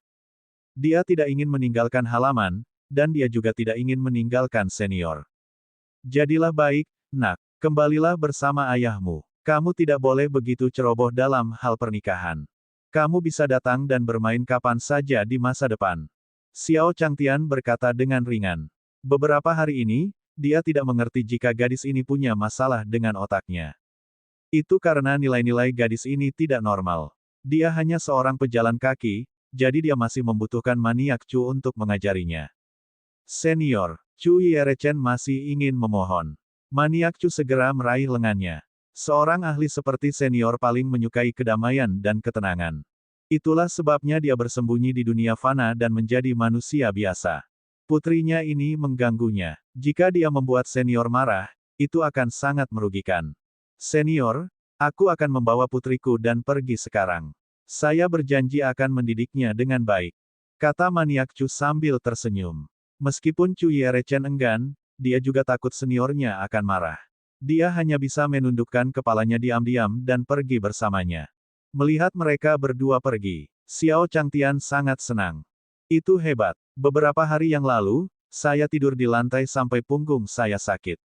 Dia tidak ingin meninggalkan halaman, dan dia juga tidak ingin meninggalkan senior. Jadilah baik, nak. Kembalilah bersama ayahmu. Kamu tidak boleh begitu ceroboh dalam hal pernikahan. Kamu bisa datang dan bermain kapan saja di masa depan. Xiao Changtian berkata dengan ringan. Beberapa hari ini, dia tidak mengerti jika gadis ini punya masalah dengan otaknya. Itu karena nilai-nilai gadis ini tidak normal. Dia hanya seorang pejalan kaki, jadi dia masih membutuhkan maniak Chu untuk mengajarinya. Senior, Cui Erechen masih ingin memohon. Maniak Chu segera meraih lengannya. Seorang ahli seperti senior paling menyukai kedamaian dan ketenangan. Itulah sebabnya dia bersembunyi di dunia fana dan menjadi manusia biasa. Putrinya ini mengganggunya. Jika dia membuat senior marah, itu akan sangat merugikan. Senior, aku akan membawa putriku dan pergi sekarang. Saya berjanji akan mendidiknya dengan baik. Kata maniak Chu sambil tersenyum. Meskipun Cui Erechen enggan, dia juga takut seniornya akan marah. Dia hanya bisa menundukkan kepalanya diam-diam dan pergi bersamanya. Melihat mereka berdua pergi, Xiao Changtian sangat senang. Itu hebat. Beberapa hari yang lalu, saya tidur di lantai sampai punggung saya sakit.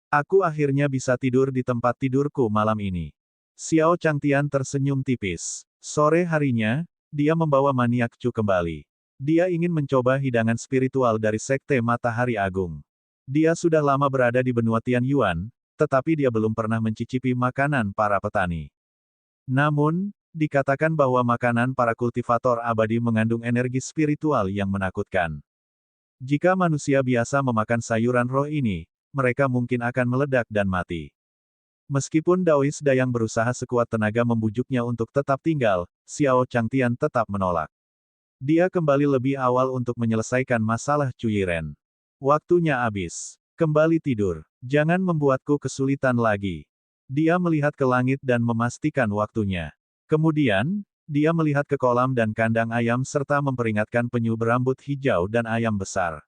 Aku akhirnya bisa tidur di tempat tidurku malam ini. Xiao Changtian tersenyum tipis. Sore harinya, dia membawa maniak Chu kembali. Dia ingin mencoba hidangan spiritual dari Sekte Matahari Agung. Dia sudah lama berada di benua Tianyuan, tetapi dia belum pernah mencicipi makanan para petani. Namun, dikatakan bahwa makanan para kultivator abadi mengandung energi spiritual yang menakutkan. Jika manusia biasa memakan sayuran roh ini, mereka mungkin akan meledak dan mati. Meskipun Daois Dayang berusaha sekuat tenaga membujuknya untuk tetap tinggal, Xiao Changtian tetap menolak. Dia kembali lebih awal untuk menyelesaikan masalah Cuyiren. Waktunya habis. Kembali tidur. Jangan membuatku kesulitan lagi. Dia melihat ke langit dan memastikan waktunya. Kemudian, dia melihat ke kolam dan kandang ayam serta memperingatkan penyu berambut hijau dan ayam besar.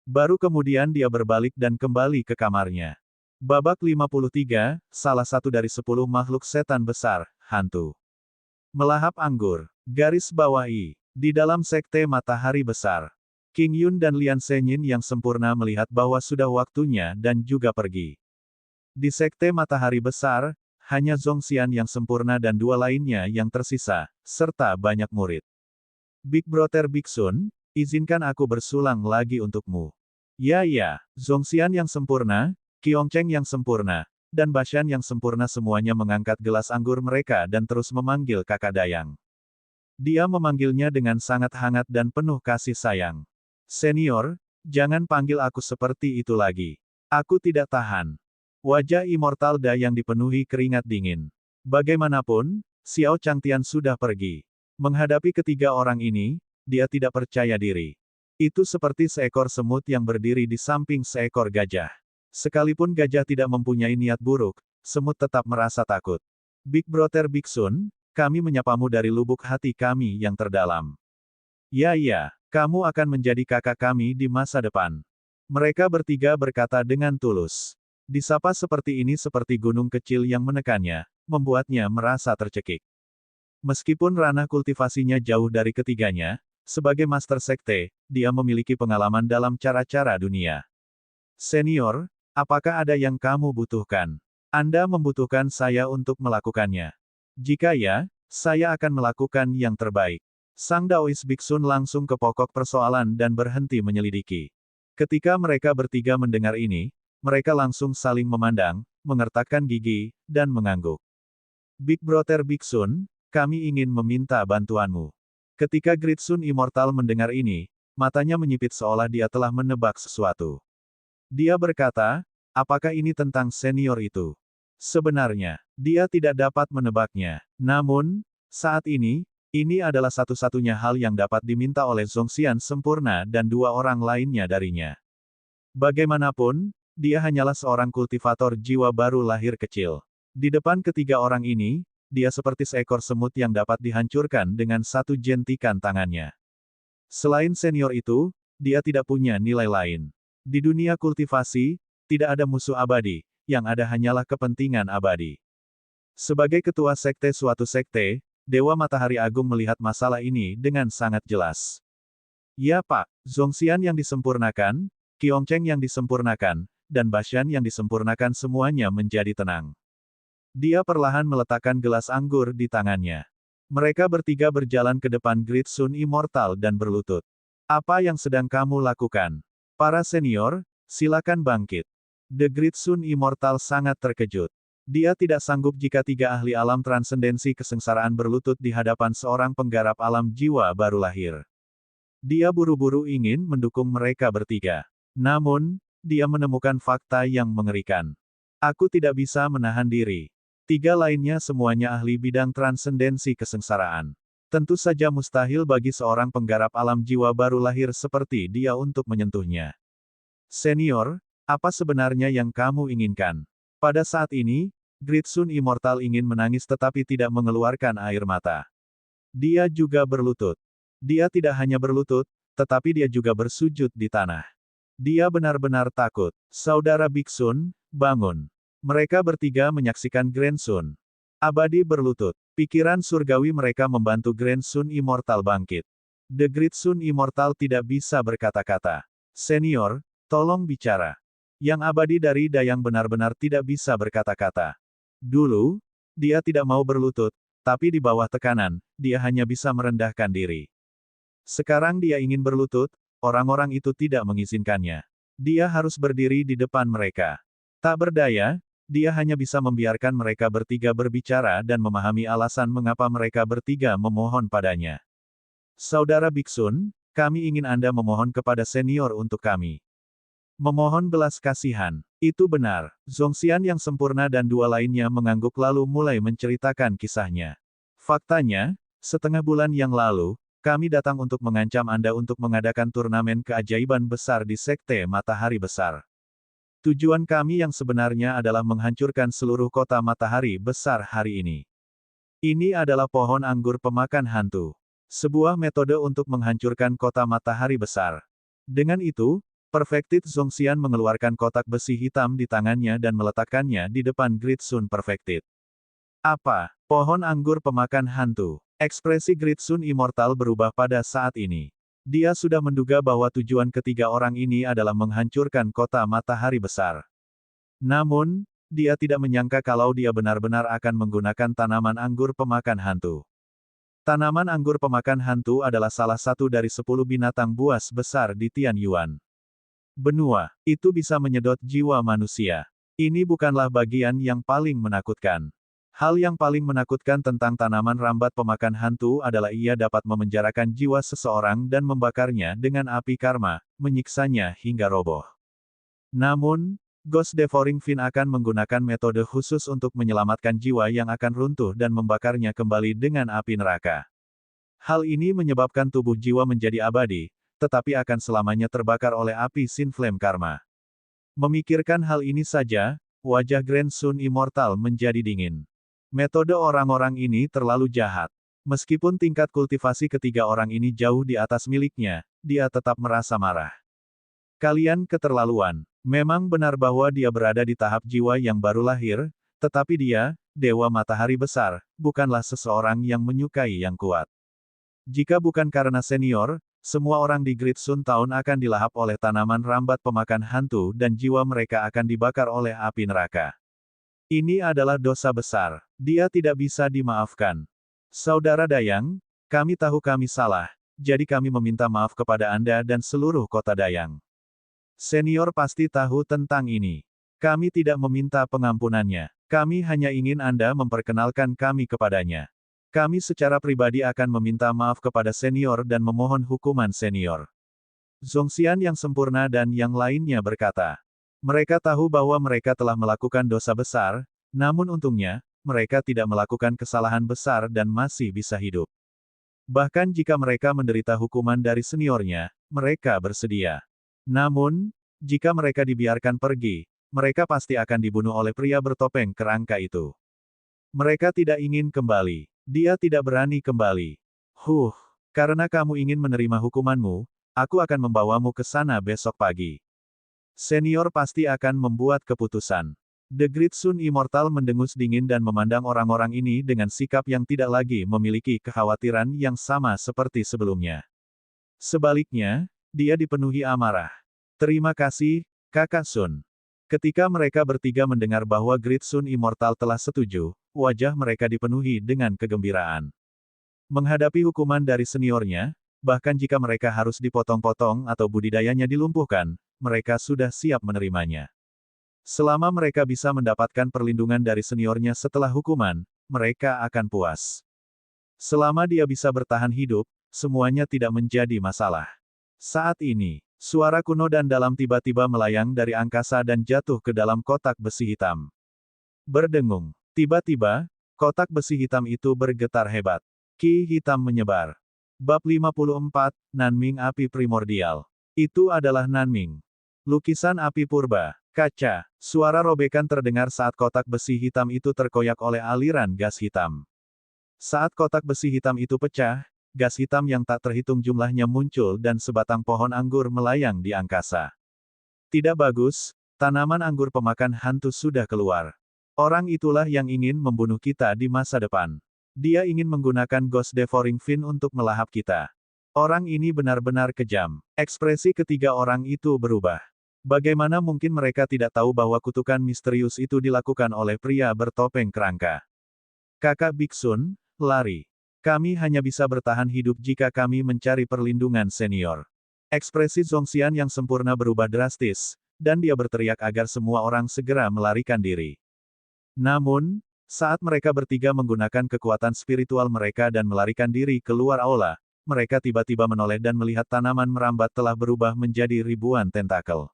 Baru kemudian dia berbalik dan kembali ke kamarnya. Babak 53, salah satu dari 10 makhluk setan besar, hantu. Melahap anggur. Garis bawahi. Di dalam Sekte Matahari Besar. King Yun dan Lian Senyin yang sempurna melihat bahwa sudah waktunya dan juga pergi. Di Sekte Matahari Besar, hanya Zhongxian yang sempurna dan dua lainnya yang tersisa, serta banyak murid. Big Brother Bigsun, izinkan aku bersulang lagi untukmu. Ya, Zhongxian yang sempurna, Qiongcheng yang sempurna, dan Bashan yang sempurna semuanya mengangkat gelas anggur mereka dan terus memanggil kakak Dayang. Dia memanggilnya dengan sangat hangat dan penuh kasih sayang. Senior, jangan panggil aku seperti itu lagi. Aku tidak tahan. Wajah Immortal Dayang dipenuhi keringat dingin. Bagaimanapun, Xiao Changtian sudah pergi. Menghadapi ketiga orang ini, dia tidak percaya diri. Itu seperti seekor semut yang berdiri di samping seekor gajah. Sekalipun gajah tidak mempunyai niat buruk, semut tetap merasa takut. Big Brother Bigsun, kami menyapamu dari lubuk hati kami yang terdalam. Ya, kamu akan menjadi kakak kami di masa depan. Mereka bertiga berkata dengan tulus. Disapa seperti ini seperti gunung kecil yang menekannya, membuatnya merasa tercekik. Meskipun ranah kultivasinya jauh dari ketiganya, sebagai Master Sekte, dia memiliki pengalaman dalam cara-cara dunia. Senior, apakah ada yang kamu butuhkan? Anda membutuhkan saya untuk melakukannya. Jika ya, saya akan melakukan yang terbaik. Sang Daois Biksun langsung ke pokok persoalan dan berhenti menyelidiki. Ketika mereka bertiga mendengar ini, mereka langsung saling memandang, mengertakkan gigi, dan mengangguk. Big Brother Bigsun, kami ingin meminta bantuanmu. Ketika Gritsun Immortal mendengar ini, matanya menyipit seolah dia telah menebak sesuatu. Dia berkata, apakah ini tentang senior itu? Sebenarnya, dia tidak dapat menebaknya. Namun, saat ini adalah satu-satunya hal yang dapat diminta oleh Zhongxian sempurna dan dua orang lainnya darinya. Bagaimanapun, dia hanyalah seorang kultivator jiwa baru lahir kecil. Di depan ketiga orang ini, dia seperti seekor semut yang dapat dihancurkan dengan satu jentikan tangannya. Selain senior itu, dia tidak punya nilai lain. Di dunia kultivasi, tidak ada musuh abadi, yang ada hanyalah kepentingan abadi. Sebagai ketua sekte suatu sekte, Dewa Matahari Agung melihat masalah ini dengan sangat jelas. Ya Pak, Zhongxian yang disempurnakan, Qiongcheng yang disempurnakan, dan Bashan yang disempurnakan semuanya menjadi tenang. Dia perlahan meletakkan gelas anggur di tangannya. Mereka bertiga berjalan ke depan Great Sun Immortal dan berlutut. Apa yang sedang kamu lakukan? Para senior, silakan bangkit. The Great Sun Immortal sangat terkejut. Dia tidak sanggup jika tiga ahli alam transendensi kesengsaraan berlutut di hadapan seorang penggarap alam jiwa baru lahir. Dia buru-buru ingin mendukung mereka bertiga. Namun, dia menemukan fakta yang mengerikan. Aku tidak bisa menahan diri. Tiga lainnya semuanya ahli bidang transendensi kesengsaraan. Tentu saja mustahil bagi seorang penggarap alam jiwa baru lahir seperti dia untuk menyentuhnya. Senior, apa sebenarnya yang kamu inginkan? Pada saat ini, Great Sun Immortal ingin menangis tetapi tidak mengeluarkan air mata. Dia juga berlutut. Dia tidak hanya berlutut, tetapi dia juga bersujud di tanah. Dia benar-benar takut. Saudara Big Sun, bangun. Mereka bertiga menyaksikan Grand Sun Abadi berlutut. Pikiran surgawi mereka membantu Grand Sun Immortal bangkit. The Great Sun Immortal tidak bisa berkata-kata. Senior, tolong bicara. Yang abadi dari Dayang benar-benar tidak bisa berkata-kata. Dulu, dia tidak mau berlutut, tapi di bawah tekanan, dia hanya bisa merendahkan diri. Sekarang dia ingin berlutut, orang-orang itu tidak mengizinkannya. Dia harus berdiri di depan mereka. Tak berdaya, dia hanya bisa membiarkan mereka bertiga berbicara dan memahami alasan mengapa mereka bertiga memohon padanya. Saudara Big Sun, kami ingin Anda memohon kepada senior untuk kami. Memohon belas kasihan. Itu benar. Zhongxian yang sempurna dan dua lainnya mengangguk lalu mulai menceritakan kisahnya. Faktanya, setengah bulan yang lalu, kami datang untuk mengancam Anda untuk mengadakan turnamen keajaiban besar di Sekte Matahari Besar. Tujuan kami yang sebenarnya adalah menghancurkan seluruh kota Matahari Besar hari ini. Ini adalah pohon anggur pemakan hantu. Sebuah metode untuk menghancurkan kota Matahari Besar. Dengan itu, Perfected Zhongxian mengeluarkan kotak besi hitam di tangannya dan meletakkannya di depan Great Sun Perfected. Apa? Pohon anggur pemakan hantu. Ekspresi Great Sun Immortal berubah pada saat ini. Dia sudah menduga bahwa tujuan ketiga orang ini adalah menghancurkan kota Matahari Besar. Namun, dia tidak menyangka kalau dia benar-benar akan menggunakan tanaman anggur pemakan hantu. Tanaman anggur pemakan hantu adalah salah satu dari 10 binatang buas besar di Tianyuan. Benua, itu bisa menyedot jiwa manusia. Ini bukanlah bagian yang paling menakutkan. Hal yang paling menakutkan tentang tanaman rambat pemakan hantu adalah ia dapat memenjarakan jiwa seseorang dan membakarnya dengan api karma, menyiksanya hingga roboh. Namun, Ghost Devouring Fin akan menggunakan metode khusus untuk menyelamatkan jiwa yang akan runtuh dan membakarnya kembali dengan api neraka. Hal ini menyebabkan tubuh jiwa menjadi abadi, tetapi akan selamanya terbakar oleh api Sin Flame Karma. Memikirkan hal ini saja, wajah Grand Sun Immortal menjadi dingin. Metode orang-orang ini terlalu jahat. Meskipun tingkat kultivasi ketiga orang ini jauh di atas miliknya, dia tetap merasa marah. Kalian keterlaluan. Memang benar bahwa dia berada di tahap jiwa yang baru lahir, tetapi dia, Dewa Matahari Besar, bukanlah seseorang yang menyukai yang kuat. Jika bukan karena senior, semua orang di Great Sun Town akan dilahap oleh tanaman rambat pemakan hantu dan jiwa mereka akan dibakar oleh api neraka. Ini adalah dosa besar. Dia tidak bisa dimaafkan. Saudara Dayang, kami tahu kami salah, jadi kami meminta maaf kepada Anda dan seluruh kota Dayang. Senior pasti tahu tentang ini. Kami tidak meminta pengampunannya. Kami hanya ingin Anda memperkenalkan kami kepadanya. Kami secara pribadi akan meminta maaf kepada senior dan memohon hukuman senior. Zhongxian yang sempurna dan yang lainnya berkata. Mereka tahu bahwa mereka telah melakukan dosa besar, Namun untungnya, mereka tidak melakukan kesalahan besar dan masih bisa hidup. Bahkan jika mereka menderita hukuman dari seniornya, mereka bersedia. Namun, jika mereka dibiarkan pergi, mereka pasti akan dibunuh oleh pria bertopeng kerangka itu. Mereka tidak ingin kembali. Dia tidak berani kembali. Karena kamu ingin menerima hukumanmu, aku akan membawamu ke sana besok pagi. Senior pasti akan membuat keputusan. The Great Sun Immortal mendengus dingin dan memandang orang-orang ini dengan sikap yang tidak lagi memiliki kekhawatiran yang sama seperti sebelumnya. Sebaliknya, dia dipenuhi amarah. Terima kasih, Kakak Sun. Ketika mereka bertiga mendengar bahwa Great Sun Immortal telah setuju, wajah mereka dipenuhi dengan kegembiraan. Menghadapi hukuman dari seniornya, bahkan jika mereka harus dipotong-potong atau budidayanya dilumpuhkan, mereka sudah siap menerimanya. Selama mereka bisa mendapatkan perlindungan dari seniornya setelah hukuman, mereka akan puas. Selama dia bisa bertahan hidup, semuanya tidak menjadi masalah. Saat ini, suara kuno dan dalam tiba-tiba melayang dari angkasa dan jatuh ke dalam kotak besi hitam. Berdengung. Tiba-tiba, kotak besi hitam itu bergetar hebat. Ki hitam menyebar. Bab 54, Nanming Api Primordial. Itu adalah Nanming. Lukisan api purba. Kaca. Suara robekan terdengar saat kotak besi hitam itu terkoyak oleh aliran gas hitam. Saat kotak besi hitam itu pecah, gas hitam yang tak terhitung jumlahnya muncul dan sebatang pohon anggur melayang di angkasa. Tidak bagus, tanaman anggur pemakan hantu sudah keluar. Orang itulah yang ingin membunuh kita di masa depan. Dia ingin menggunakan Ghost Devouring Fin untuk melahap kita. Orang ini benar-benar kejam. Ekspresi ketiga orang itu berubah. Bagaimana mungkin mereka tidak tahu bahwa kutukan misterius itu dilakukan oleh pria bertopeng kerangka? Kakak Biksun, lari. Kami hanya bisa bertahan hidup jika kami mencari perlindungan senior. Ekspresi Zhongxian yang sempurna berubah drastis, dan dia berteriak agar semua orang segera melarikan diri. Namun, saat mereka bertiga menggunakan kekuatan spiritual mereka dan melarikan diri keluar aula, mereka tiba-tiba menoleh dan melihat tanaman merambat telah berubah menjadi ribuan tentakel.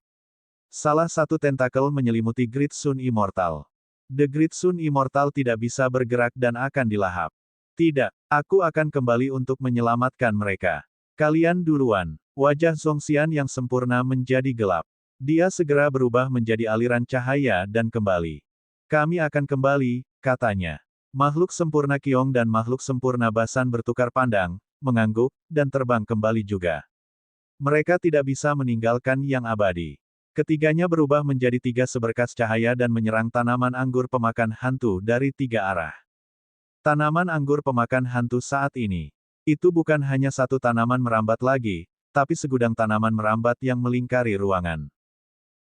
Salah satu tentakel menyelimuti Great Sun Immortal. The Great Sun Immortal tidak bisa bergerak dan akan dilahap. Tidak, aku akan kembali untuk menyelamatkan mereka. Kalian duluan. Wajah Zhongxian yang sempurna menjadi gelap. Dia segera berubah menjadi aliran cahaya dan kembali. Kami akan kembali, katanya. Makhluk sempurna Kiong dan makhluk sempurna Basan bertukar pandang, mengangguk, dan terbang kembali juga. Mereka tidak bisa meninggalkan yang abadi. Ketiganya berubah menjadi tiga seberkas cahaya dan menyerang tanaman anggur pemakan hantu dari tiga arah. Tanaman anggur pemakan hantu saat ini. Itu bukan hanya satu tanaman merambat lagi, tapi segudang tanaman merambat yang melingkari ruangan.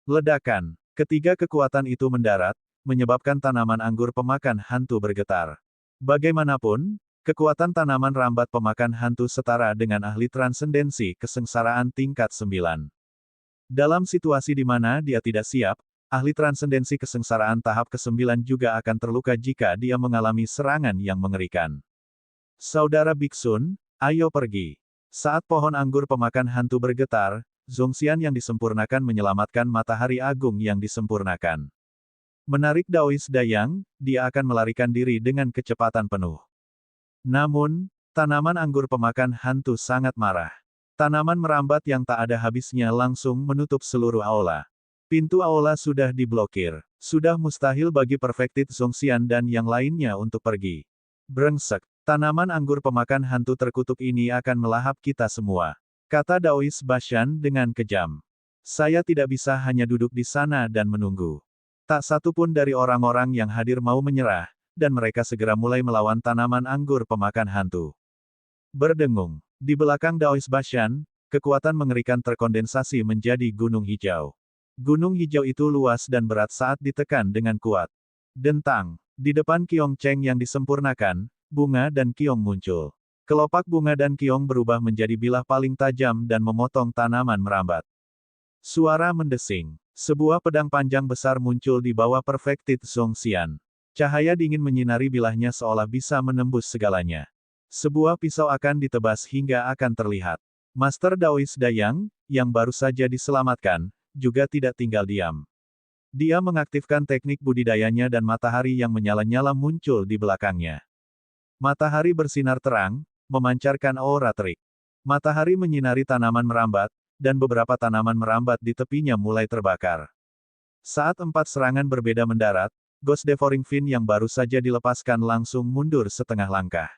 Ledakan. Ketiga kekuatan itu mendarat, menyebabkan tanaman anggur pemakan hantu bergetar. Bagaimanapun, kekuatan tanaman rambat pemakan hantu setara dengan ahli transendensi kesengsaraan tingkat 9. Dalam situasi di mana dia tidak siap, ahli transendensi kesengsaraan tahap ke-9 juga akan terluka jika dia mengalami serangan yang mengerikan. Saudara Biksun, ayo pergi. Saat pohon anggur pemakan hantu bergetar, Zhongxian yang disempurnakan menyelamatkan matahari agung yang disempurnakan. Menarik Daois Dayang, dia akan melarikan diri dengan kecepatan penuh. Namun, tanaman anggur pemakan hantu sangat marah. Tanaman merambat yang tak ada habisnya langsung menutup seluruh aula. Pintu aula sudah diblokir. Sudah mustahil bagi Perfected Zhongxian dan yang lainnya untuk pergi. Brengsek, tanaman anggur pemakan hantu terkutuk ini akan melahap kita semua, kata Daois Bashan dengan kejam. Saya tidak bisa hanya duduk di sana dan menunggu. Tak satu pun dari orang-orang yang hadir mau menyerah, dan mereka segera mulai melawan tanaman anggur pemakan hantu. Berdengung. Di belakang Daois Bashan, kekuatan mengerikan terkondensasi menjadi gunung hijau. Gunung hijau itu luas dan berat saat ditekan dengan kuat. Dentang. Di depan Kiong Cheng yang disempurnakan, bunga dan Kiong muncul. Kelopak bunga dan Kiong berubah menjadi bilah paling tajam dan memotong tanaman merambat. Suara mendesing. Sebuah pedang panjang besar muncul di bawah Perfected Zhongxian. Cahaya dingin menyinari bilahnya seolah bisa menembus segalanya. Sebuah pisau akan ditebas hingga akan terlihat. Master Daois Dayang, yang baru saja diselamatkan, juga tidak tinggal diam. Dia mengaktifkan teknik budidayanya dan matahari yang menyala-nyala muncul di belakangnya. Matahari bersinar terang, memancarkan aura terik. Matahari menyinari tanaman merambat, dan beberapa tanaman merambat di tepinya mulai terbakar. Saat 4 serangan berbeda mendarat, Ghost Devouring Fin yang baru saja dilepaskan langsung mundur setengah langkah.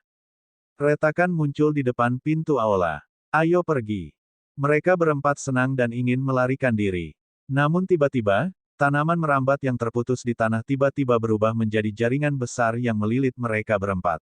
Retakan muncul di depan pintu aula. Ayo pergi. Mereka berempat senang dan ingin melarikan diri. Namun tiba-tiba, tanaman merambat yang terputus di tanah tiba-tiba berubah menjadi jaringan besar yang melilit mereka berempat.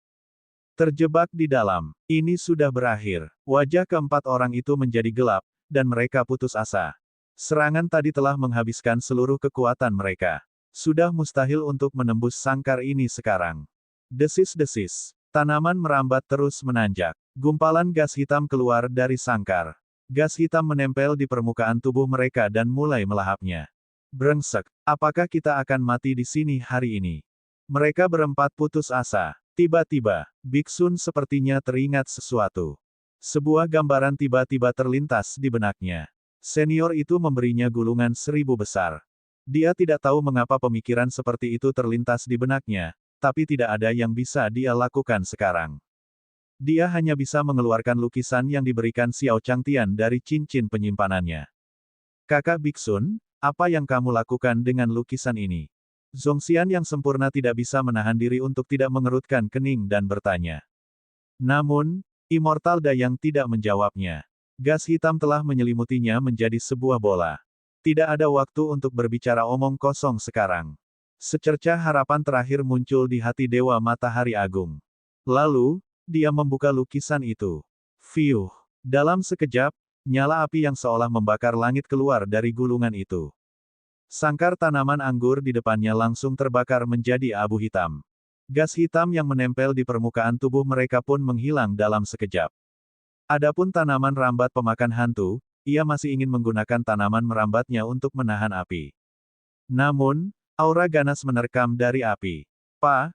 Terjebak di dalam. Ini sudah berakhir. Wajah keempat orang itu menjadi gelap, dan mereka putus asa. Serangan tadi telah menghabiskan seluruh kekuatan mereka. Sudah mustahil untuk menembus sangkar ini sekarang. Desis-desis. Tanaman merambat terus menanjak. Gumpalan gas hitam keluar dari sangkar. Gas hitam menempel di permukaan tubuh mereka dan mulai melahapnya. Brengsek, apakah kita akan mati di sini hari ini? Mereka berempat putus asa. Tiba-tiba, Biksun sepertinya teringat sesuatu. Sebuah gambaran tiba-tiba terlintas di benaknya. Senior itu memberinya gulungan 1000 besar. Dia tidak tahu mengapa pemikiran seperti itu terlintas di benaknya, tapi tidak ada yang bisa dia lakukan sekarang. Dia hanya bisa mengeluarkan lukisan yang diberikan Xiao Changtian dari cincin penyimpanannya. Kakak Biksun, apa yang kamu lakukan dengan lukisan ini? Zongxian yang sempurna tidak bisa menahan diri untuk tidak mengerutkan kening dan bertanya. Namun, Immortal Dayang tidak menjawabnya. Gas hitam telah menyelimutinya menjadi sebuah bola. Tidak ada waktu untuk berbicara omong kosong sekarang. Secercah harapan terakhir muncul di hati Dewa Matahari Agung. Lalu, dia membuka lukisan itu. Fiuh. Dalam sekejap, nyala api yang seolah membakar langit keluar dari gulungan itu. Sangkar tanaman anggur di depannya langsung terbakar menjadi abu hitam. Gas hitam yang menempel di permukaan tubuh mereka pun menghilang dalam sekejap. Adapun tanaman rambat pemakan hantu, ia masih ingin menggunakan tanaman merambatnya untuk menahan api. Namun, aura ganas menerkam dari api. Pa.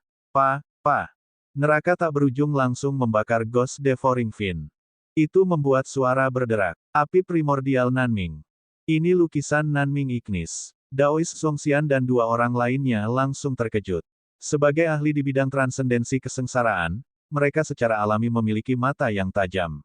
Neraka tak berujung langsung membakar Ghost Devouring Fin. Itu membuat suara berderak. Api primordial Nanming. Ini lukisan Nanming Ignis. Daois Zongxian dan 2 orang lainnya langsung terkejut. Sebagai ahli di bidang transendensi kesengsaraan, mereka secara alami memiliki mata yang tajam.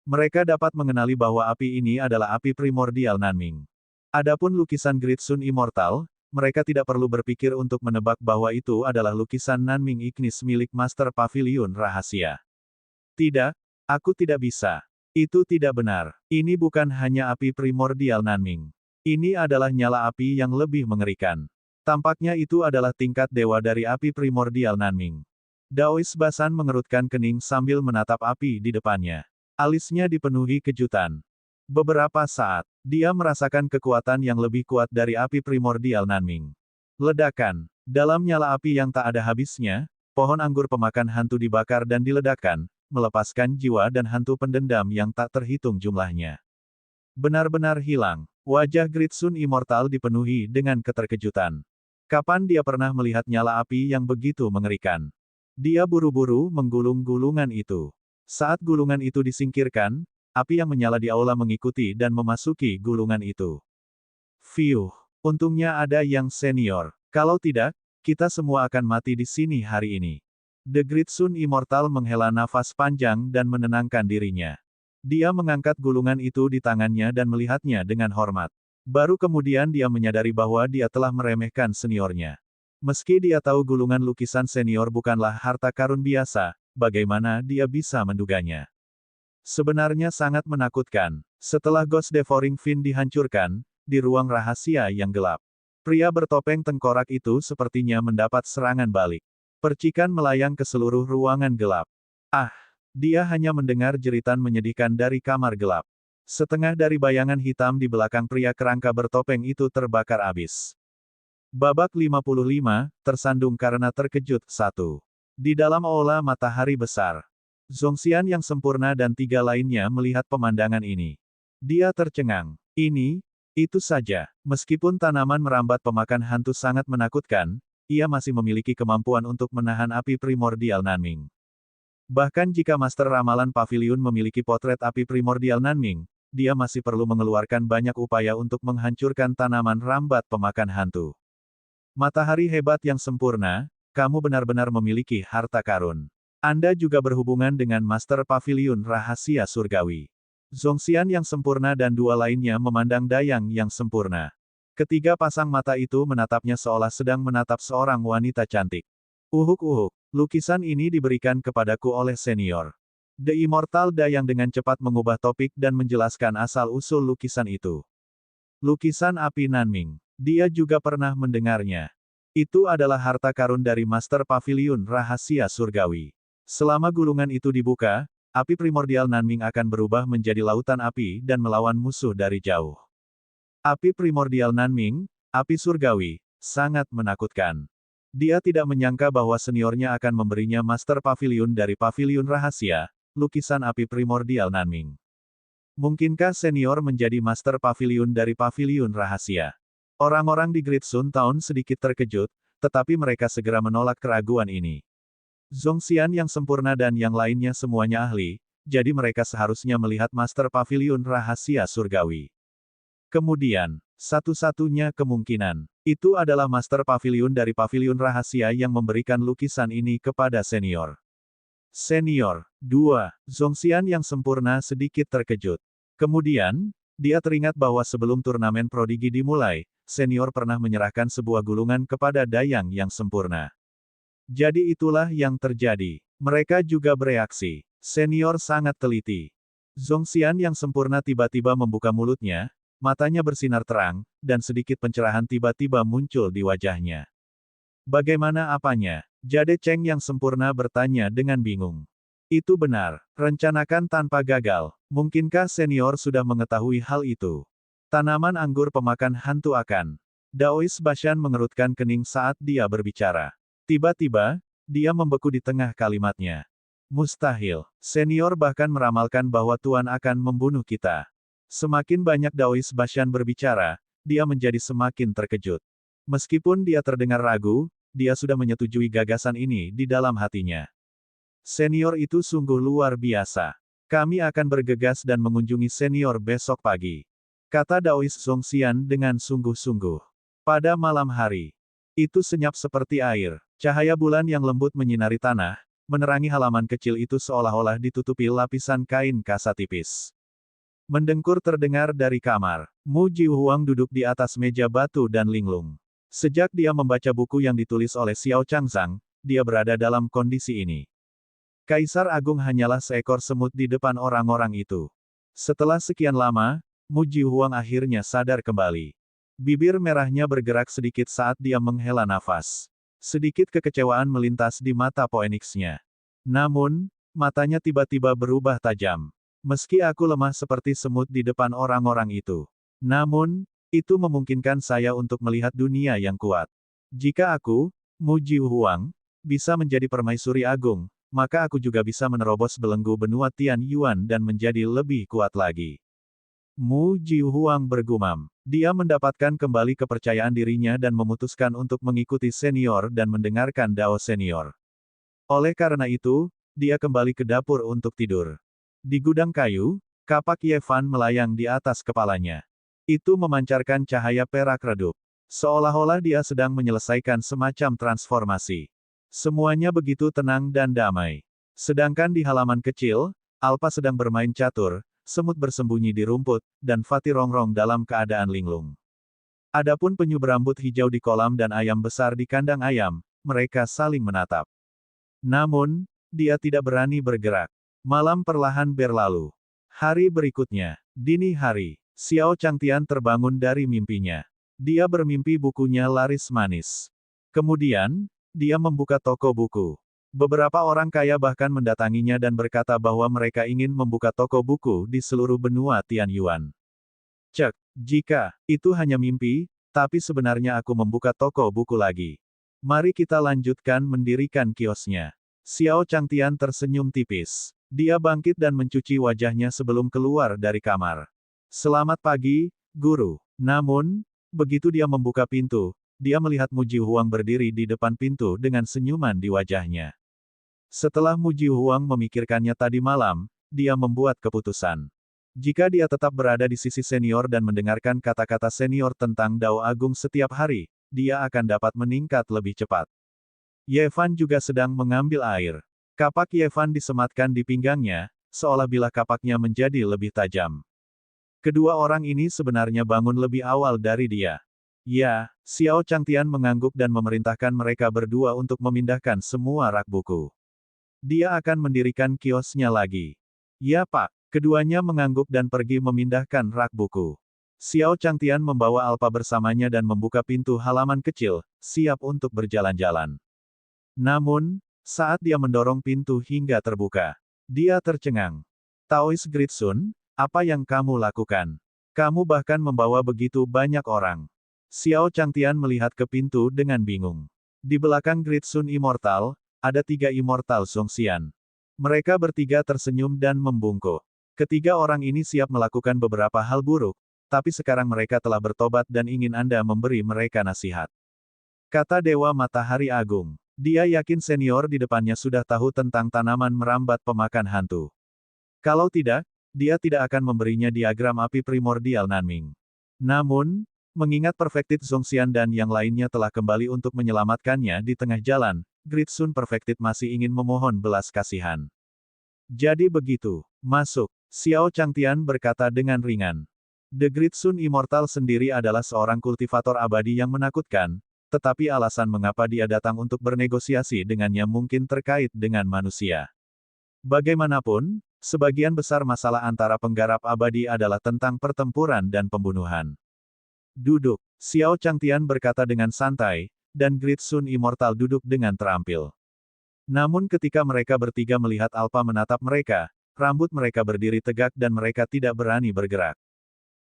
Mereka dapat mengenali bahwa api ini adalah api primordial Nanming. Adapun lukisan Great Sun Immortal, mereka tidak perlu berpikir untuk menebak bahwa itu adalah lukisan Nanming Ignis milik Master Pavilion Rahasia. Tidak, aku tidak bisa. Itu tidak benar. Ini bukan hanya api primordial Nanming. Ini adalah nyala api yang lebih mengerikan. Tampaknya itu adalah tingkat dewa dari api primordial Nanming. Daois Basan mengerutkan kening sambil menatap api di depannya. Alisnya dipenuhi kejutan. Beberapa saat, dia merasakan kekuatan yang lebih kuat dari api primordial Nanming. Ledakan. Dalam nyala api yang tak ada habisnya, pohon anggur pemakan hantu dibakar dan diledakkan, melepaskan jiwa dan hantu pendendam yang tak terhitung jumlahnya. Benar-benar hilang. Wajah Great Sun Immortal dipenuhi dengan keterkejutan. Kapan dia pernah melihat nyala api yang begitu mengerikan? Dia buru-buru menggulung gulungan itu. Saat gulungan itu disingkirkan, api yang menyala di aula mengikuti dan memasuki gulungan itu. Fiuh. Untungnya ada yang senior. Kalau tidak, kita semua akan mati di sini hari ini. The Great Sun Immortal menghela nafas panjang dan menenangkan dirinya. Dia mengangkat gulungan itu di tangannya dan melihatnya dengan hormat. Baru kemudian dia menyadari bahwa dia telah meremehkan seniornya. Meski dia tahu gulungan lukisan senior bukanlah harta karun biasa, bagaimana dia bisa menduganya? Sebenarnya sangat menakutkan. Setelah Ghost Devouring Fin dihancurkan, di ruang rahasia yang gelap, pria bertopeng tengkorak itu sepertinya mendapat serangan balik. Percikan melayang ke seluruh ruangan gelap. Ah! Dia hanya mendengar jeritan menyedihkan dari kamar gelap. Setengah dari bayangan hitam di belakang pria kerangka bertopeng itu terbakar habis. Babak 55, tersandung karena terkejut, 1. Di dalam aula matahari besar. Zongxian yang sempurna dan 3 lainnya melihat pemandangan ini. Dia tercengang. Itu saja. Meskipun tanaman merambat pemakan hantu sangat menakutkan, ia masih memiliki kemampuan untuk menahan api primordial Nanming. Bahkan jika Master Ramalan Pavilion memiliki potret api primordial Nanming, dia masih perlu mengeluarkan banyak upaya untuk menghancurkan tanaman rambat pemakan hantu. Matahari hebat yang sempurna, kamu benar-benar memiliki harta karun. Anda juga berhubungan dengan Master Pavilion Rahasia Surgawi. Zhongxian yang sempurna dan dua lainnya memandang Dayang yang sempurna. Ketiga pasang mata itu menatapnya seolah sedang menatap seorang wanita cantik. Uhuk-uhuk, lukisan ini diberikan kepadaku oleh senior. The Immortal Dayang dengan cepat mengubah topik dan menjelaskan asal-usul lukisan itu. Lukisan api Nanming. Dia juga pernah mendengarnya. Itu adalah harta karun dari Master Pavilion Rahasia Surgawi. Selama gulungan itu dibuka, api primordial Nanming akan berubah menjadi lautan api dan melawan musuh dari jauh. Api primordial Nanming, api surgawi, sangat menakutkan. Dia tidak menyangka bahwa seniornya akan memberinya Master Pavilion dari Pavilion Rahasia, lukisan api primordial Nanming. Mungkinkah senior menjadi Master Pavilion dari Pavilion Rahasia? Orang-orang di Great Sun Town sedikit terkejut, tetapi mereka segera menolak keraguan ini. Zhongxian yang sempurna dan yang lainnya semuanya ahli, jadi mereka seharusnya melihat Master Pavilion Rahasia Surgawi. Kemudian, satu-satunya kemungkinan, itu adalah Master Pavilion dari Pavilion Rahasia yang memberikan lukisan ini kepada senior. Senior, 2, Zhongxian yang sempurna sedikit terkejut. Kemudian, dia teringat bahwa sebelum turnamen prodigi dimulai, senior pernah menyerahkan sebuah gulungan kepada Dayang yang sempurna. Jadi itulah yang terjadi. Mereka juga bereaksi. Senior sangat teliti. Zhongxian yang sempurna tiba-tiba membuka mulutnya, matanya bersinar terang, dan sedikit pencerahan tiba-tiba muncul di wajahnya. Bagaimana apanya? Jade Cheng yang sempurna bertanya dengan bingung. Itu benar. Rencanakan tanpa gagal. Mungkinkah senior sudah mengetahui hal itu? Tanaman anggur pemakan hantu akan. Daois Bashan mengerutkan kening saat dia berbicara. Tiba-tiba, dia membeku di tengah kalimatnya. Mustahil. Senior bahkan meramalkan bahwa Tuan akan membunuh kita. Semakin banyak Daois Bashan berbicara, dia menjadi semakin terkejut. Meskipun dia terdengar ragu, dia sudah menyetujui gagasan ini di dalam hatinya. Senior itu sungguh luar biasa. Kami akan bergegas dan mengunjungi senior besok pagi. Kata Daois Zhongxian dengan sungguh-sungguh. Pada malam hari, itu senyap seperti air. Cahaya bulan yang lembut menyinari tanah, menerangi halaman kecil itu seolah-olah ditutupi lapisan kain kasa tipis. Mendengkur terdengar dari kamar. Mu Jihuang duduk di atas meja batu dan linglung. Sejak dia membaca buku yang ditulis oleh Xiao Changzang, dia berada dalam kondisi ini. Kaisar Agung hanyalah seekor semut di depan orang-orang itu. Setelah sekian lama, Mu Jihuang akhirnya sadar kembali. Bibir merahnya bergerak sedikit saat dia menghela nafas. Sedikit kekecewaan melintas di mata Phoenix-nya. Namun, matanya tiba-tiba berubah tajam. Meski aku lemah seperti semut di depan orang-orang itu. Namun, itu memungkinkan saya untuk melihat dunia yang kuat. Jika aku, Mu Jihuang, bisa menjadi permaisuri agung, maka aku juga bisa menerobos belenggu benua Tian Yuan dan menjadi lebih kuat lagi. Mu Jihuang bergumam. Dia mendapatkan kembali kepercayaan dirinya dan memutuskan untuk mengikuti senior dan mendengarkan Dao senior. Oleh karena itu, dia kembali ke dapur untuk tidur. Di gudang kayu, kapak Yevan melayang di atas kepalanya. Itu memancarkan cahaya perak redup. Seolah-olah dia sedang menyelesaikan semacam transformasi. Semuanya begitu tenang dan damai. Sedangkan di halaman kecil, Alpa sedang bermain catur, semut bersembunyi di rumput, dan Fatih rongrong dalam keadaan linglung. Adapun penyu berambut hijau di kolam dan ayam besar di kandang ayam, mereka saling menatap. Namun, dia tidak berani bergerak. Malam perlahan berlalu. Hari berikutnya, dini hari, Xiao Changtian terbangun dari mimpinya. Dia bermimpi bukunya laris manis. Kemudian, dia membuka toko buku. Beberapa orang kaya bahkan mendatanginya dan berkata bahwa mereka ingin membuka toko buku di seluruh benua Tian Yuan. Cek, jika itu hanya mimpi, tapi sebenarnya aku membuka toko buku lagi. Mari kita lanjutkan mendirikan kiosnya. Xiao Changtian tersenyum tipis. Dia bangkit dan mencuci wajahnya sebelum keluar dari kamar. Selamat pagi, Guru. Namun, begitu dia membuka pintu, dia melihat Mu Jihuang berdiri di depan pintu dengan senyuman di wajahnya. Setelah Mu Jihuang memikirkannya tadi malam, dia membuat keputusan. Jika dia tetap berada di sisi senior dan mendengarkan kata-kata senior tentang Dao Agung setiap hari, dia akan dapat meningkat lebih cepat. Yevan juga sedang mengambil air. Kapak Yevan disematkan di pinggangnya, seolah bila kapaknya menjadi lebih tajam. Kedua orang ini sebenarnya bangun lebih awal dari dia. Ya, Xiao Changtian mengangguk dan memerintahkan mereka berdua untuk memindahkan semua rak buku. Dia akan mendirikan kiosnya lagi. Ya Pak. Keduanya mengangguk dan pergi memindahkan rak buku. Xiao Changtian membawa Alpa bersamanya dan membuka pintu halaman kecil, siap untuk berjalan-jalan. Namun, saat dia mendorong pintu hingga terbuka, dia tercengang. Taoist Gritsun, apa yang kamu lakukan? Kamu bahkan membawa begitu banyak orang. Xiao Changtian melihat ke pintu dengan bingung. Di belakang Gritsun Immortal, ada 3 Immortal Zhongxian. Mereka bertiga tersenyum dan membungkuk. Ketiga orang ini siap melakukan beberapa hal buruk, tapi sekarang mereka telah bertobat dan ingin Anda memberi mereka nasihat. Kata Dewa Matahari Agung. Dia yakin senior di depannya sudah tahu tentang tanaman merambat pemakan hantu. Kalau tidak, dia tidak akan memberinya diagram api primordial Nanming. Namun, mengingat Perfected Zhongxian dan yang lainnya telah kembali untuk menyelamatkannya di tengah jalan, Gritsun Perfected masih ingin memohon belas kasihan. Jadi begitu, masuk. Xiao Changtian berkata dengan ringan. The Gritsun Immortal sendiri adalah seorang kultivator abadi yang menakutkan, tetapi alasan mengapa dia datang untuk bernegosiasi dengannya mungkin terkait dengan manusia. Bagaimanapun, sebagian besar masalah antara penggarap abadi adalah tentang pertempuran dan pembunuhan. Duduk, Xiao Changtian berkata dengan santai, dan Gritsun Immortal duduk dengan terampil. Namun ketika mereka bertiga melihat Alpa menatap mereka, rambut mereka berdiri tegak dan mereka tidak berani bergerak.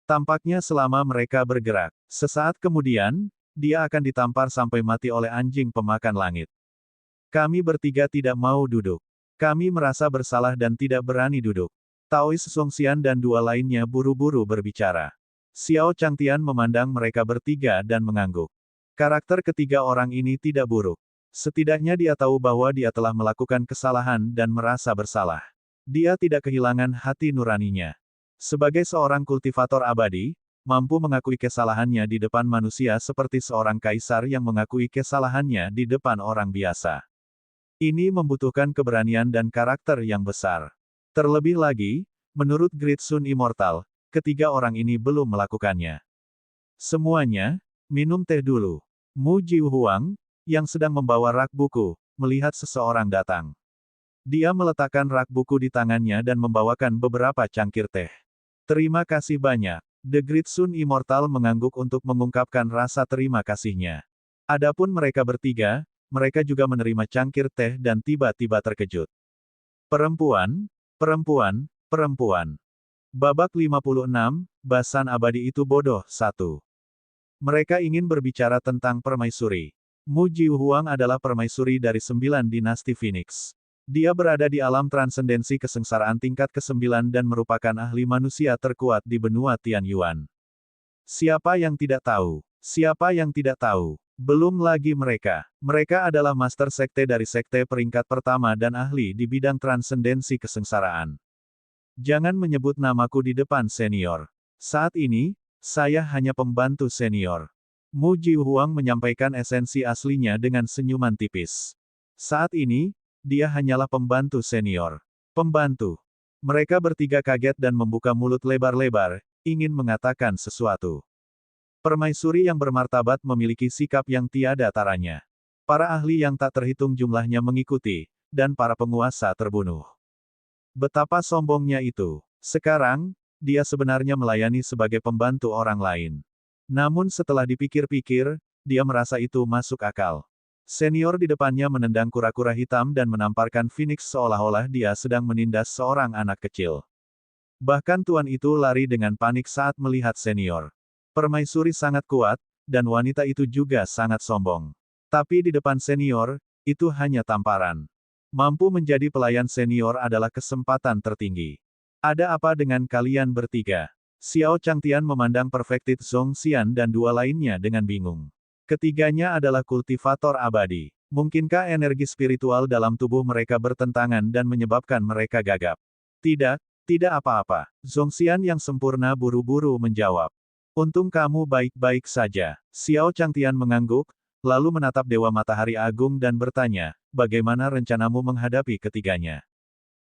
Tampaknya selama mereka bergerak, sesaat kemudian, dia akan ditampar sampai mati oleh anjing pemakan langit. Kami bertiga tidak mau duduk. Kami merasa bersalah dan tidak berani duduk. Taoist Zhongxian dan 2 lainnya buru-buru berbicara. Xiao Changtian memandang mereka bertiga dan mengangguk. Karakter ketiga orang ini tidak buruk. Setidaknya dia tahu bahwa dia telah melakukan kesalahan dan merasa bersalah. Dia tidak kehilangan hati nuraninya. Sebagai seorang kultivator abadi, mampu mengakui kesalahannya di depan manusia seperti seorang kaisar yang mengakui kesalahannya di depan orang biasa. Ini membutuhkan keberanian dan karakter yang besar. Terlebih lagi, menurut Gritsun Immortal, ketiga orang ini belum melakukannya. Semuanya, minum teh dulu. Mu Jiuhuang, yang sedang membawa rak buku, melihat seseorang datang. Dia meletakkan rak buku di tangannya dan membawakan beberapa cangkir teh. Terima kasih banyak. The Gritsun Immortal mengangguk untuk mengungkapkan rasa terima kasihnya. Adapun mereka bertiga, mereka juga menerima cangkir teh dan tiba-tiba terkejut. Perempuan, perempuan, perempuan. Babak 56, Basan Abadi itu bodoh, 1. Mereka ingin berbicara tentang permaisuri. Mu Jiuhuang adalah permaisuri dari 9 dinasti Phoenix. Dia berada di alam transendensi kesengsaraan tingkat ke-9 dan merupakan ahli manusia terkuat di benua Tianyuan. Siapa yang tidak tahu? Siapa yang tidak tahu? Belum lagi mereka. Mereka adalah master sekte dari sekte peringkat pertama dan ahli di bidang transendensi kesengsaraan. Jangan menyebut namaku di depan senior. Saat ini, saya hanya pembantu senior. Mu Jiuhuang menyampaikan esensi aslinya dengan senyuman tipis. Saat ini, dia hanyalah pembantu senior. Pembantu. Mereka bertiga kaget dan membuka mulut lebar-lebar, ingin mengatakan sesuatu. Permaisuri yang bermartabat memiliki sikap yang tiada taranya. Para ahli yang tak terhitung jumlahnya mengikuti, dan para penguasa terbunuh. Betapa sombongnya itu. Sekarang, dia sebenarnya melayani sebagai pembantu orang lain. Namun setelah dipikir-pikir, dia merasa itu masuk akal. Senior di depannya menendang kura-kura hitam dan menamparkan Phoenix seolah-olah dia sedang menindas seorang anak kecil. Bahkan tuan itu lari dengan panik saat melihat senior. Permaisuri sangat kuat, dan wanita itu juga sangat sombong. Tapi di depan senior, itu hanya tamparan. Mampu menjadi pelayan senior adalah kesempatan tertinggi. Ada apa dengan kalian bertiga? Xiao Changtian memandang Perfected Zhongxian dan 2 lainnya dengan bingung. Ketiganya adalah kultivator abadi. Mungkinkah energi spiritual dalam tubuh mereka bertentangan dan menyebabkan mereka gagap? Tidak, Tidak apa-apa. Zhongxian yang sempurna buru-buru menjawab. Untung kamu baik-baik saja. Xiao Changtian mengangguk, lalu menatap Dewa Matahari Agung dan bertanya, bagaimana rencanamu menghadapi ketiganya?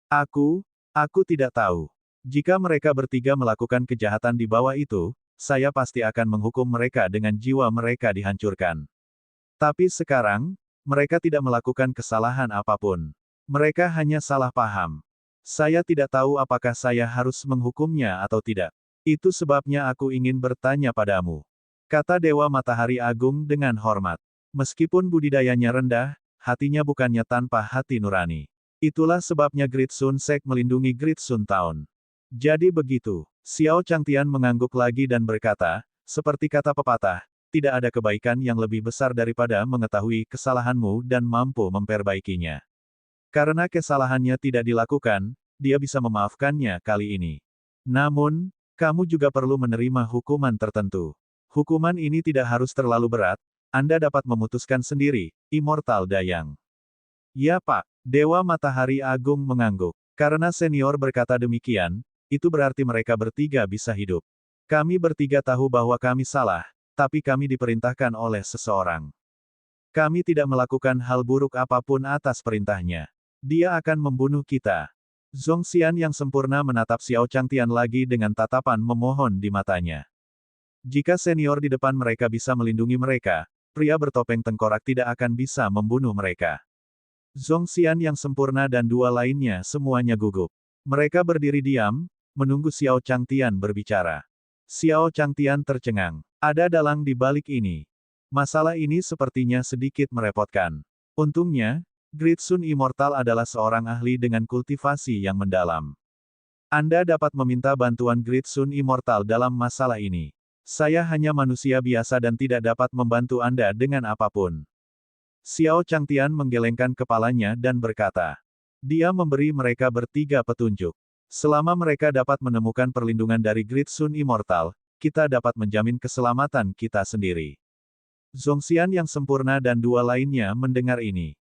Aku tidak tahu. Jika mereka bertiga melakukan kejahatan di bawah itu, saya pasti akan menghukum mereka dengan jiwa mereka dihancurkan. Tapi sekarang, mereka tidak melakukan kesalahan apapun. Mereka hanya salah paham. Saya tidak tahu apakah saya harus menghukumnya atau tidak. Itu sebabnya aku ingin bertanya padamu. Kata Dewa Matahari Agung dengan hormat. Meskipun budidayanya rendah, hatinya bukannya tanpa hati nurani. Itulah sebabnya Great Sun Sect melindungi Great Sun Town. Jadi begitu. Xiao Changtian mengangguk lagi dan berkata, seperti kata pepatah, tidak ada kebaikan yang lebih besar daripada mengetahui kesalahanmu dan mampu memperbaikinya. Karena kesalahannya tidak dilakukan, dia bisa memaafkannya kali ini. Namun, kamu juga perlu menerima hukuman tertentu. Hukuman ini tidak harus terlalu berat, Anda dapat memutuskan sendiri, Immortal Dayang. Ya Pak, Dewa Matahari Agung mengangguk. Karena senior berkata demikian, itu berarti mereka bertiga bisa hidup. Kami bertiga tahu bahwa kami salah, tapi kami diperintahkan oleh seseorang. Kami tidak melakukan hal buruk apapun atas perintahnya. Dia akan membunuh kita. Zhongxian yang sempurna menatap Xiao Changtian lagi dengan tatapan memohon di matanya. Jika senior di depan mereka bisa melindungi mereka, pria bertopeng tengkorak tidak akan bisa membunuh mereka. Zhongxian yang sempurna dan dua lainnya semuanya gugup. Mereka berdiri diam, menunggu Xiao Changtian berbicara. Xiao Changtian tercengang. Ada dalang di balik ini. Masalah ini sepertinya sedikit merepotkan. Untungnya, Great Sun Immortal adalah seorang ahli dengan kultivasi yang mendalam. Anda dapat meminta bantuan Great Sun Immortal dalam masalah ini. Saya hanya manusia biasa dan tidak dapat membantu Anda dengan apapun. Xiao Changtian menggelengkan kepalanya dan berkata. Dia memberi mereka bertiga petunjuk. Selama mereka dapat menemukan perlindungan dari Great Sun Immortal, kita dapat menjamin keselamatan kita sendiri. Zhongxian yang sempurna dan dua lainnya mendengar ini.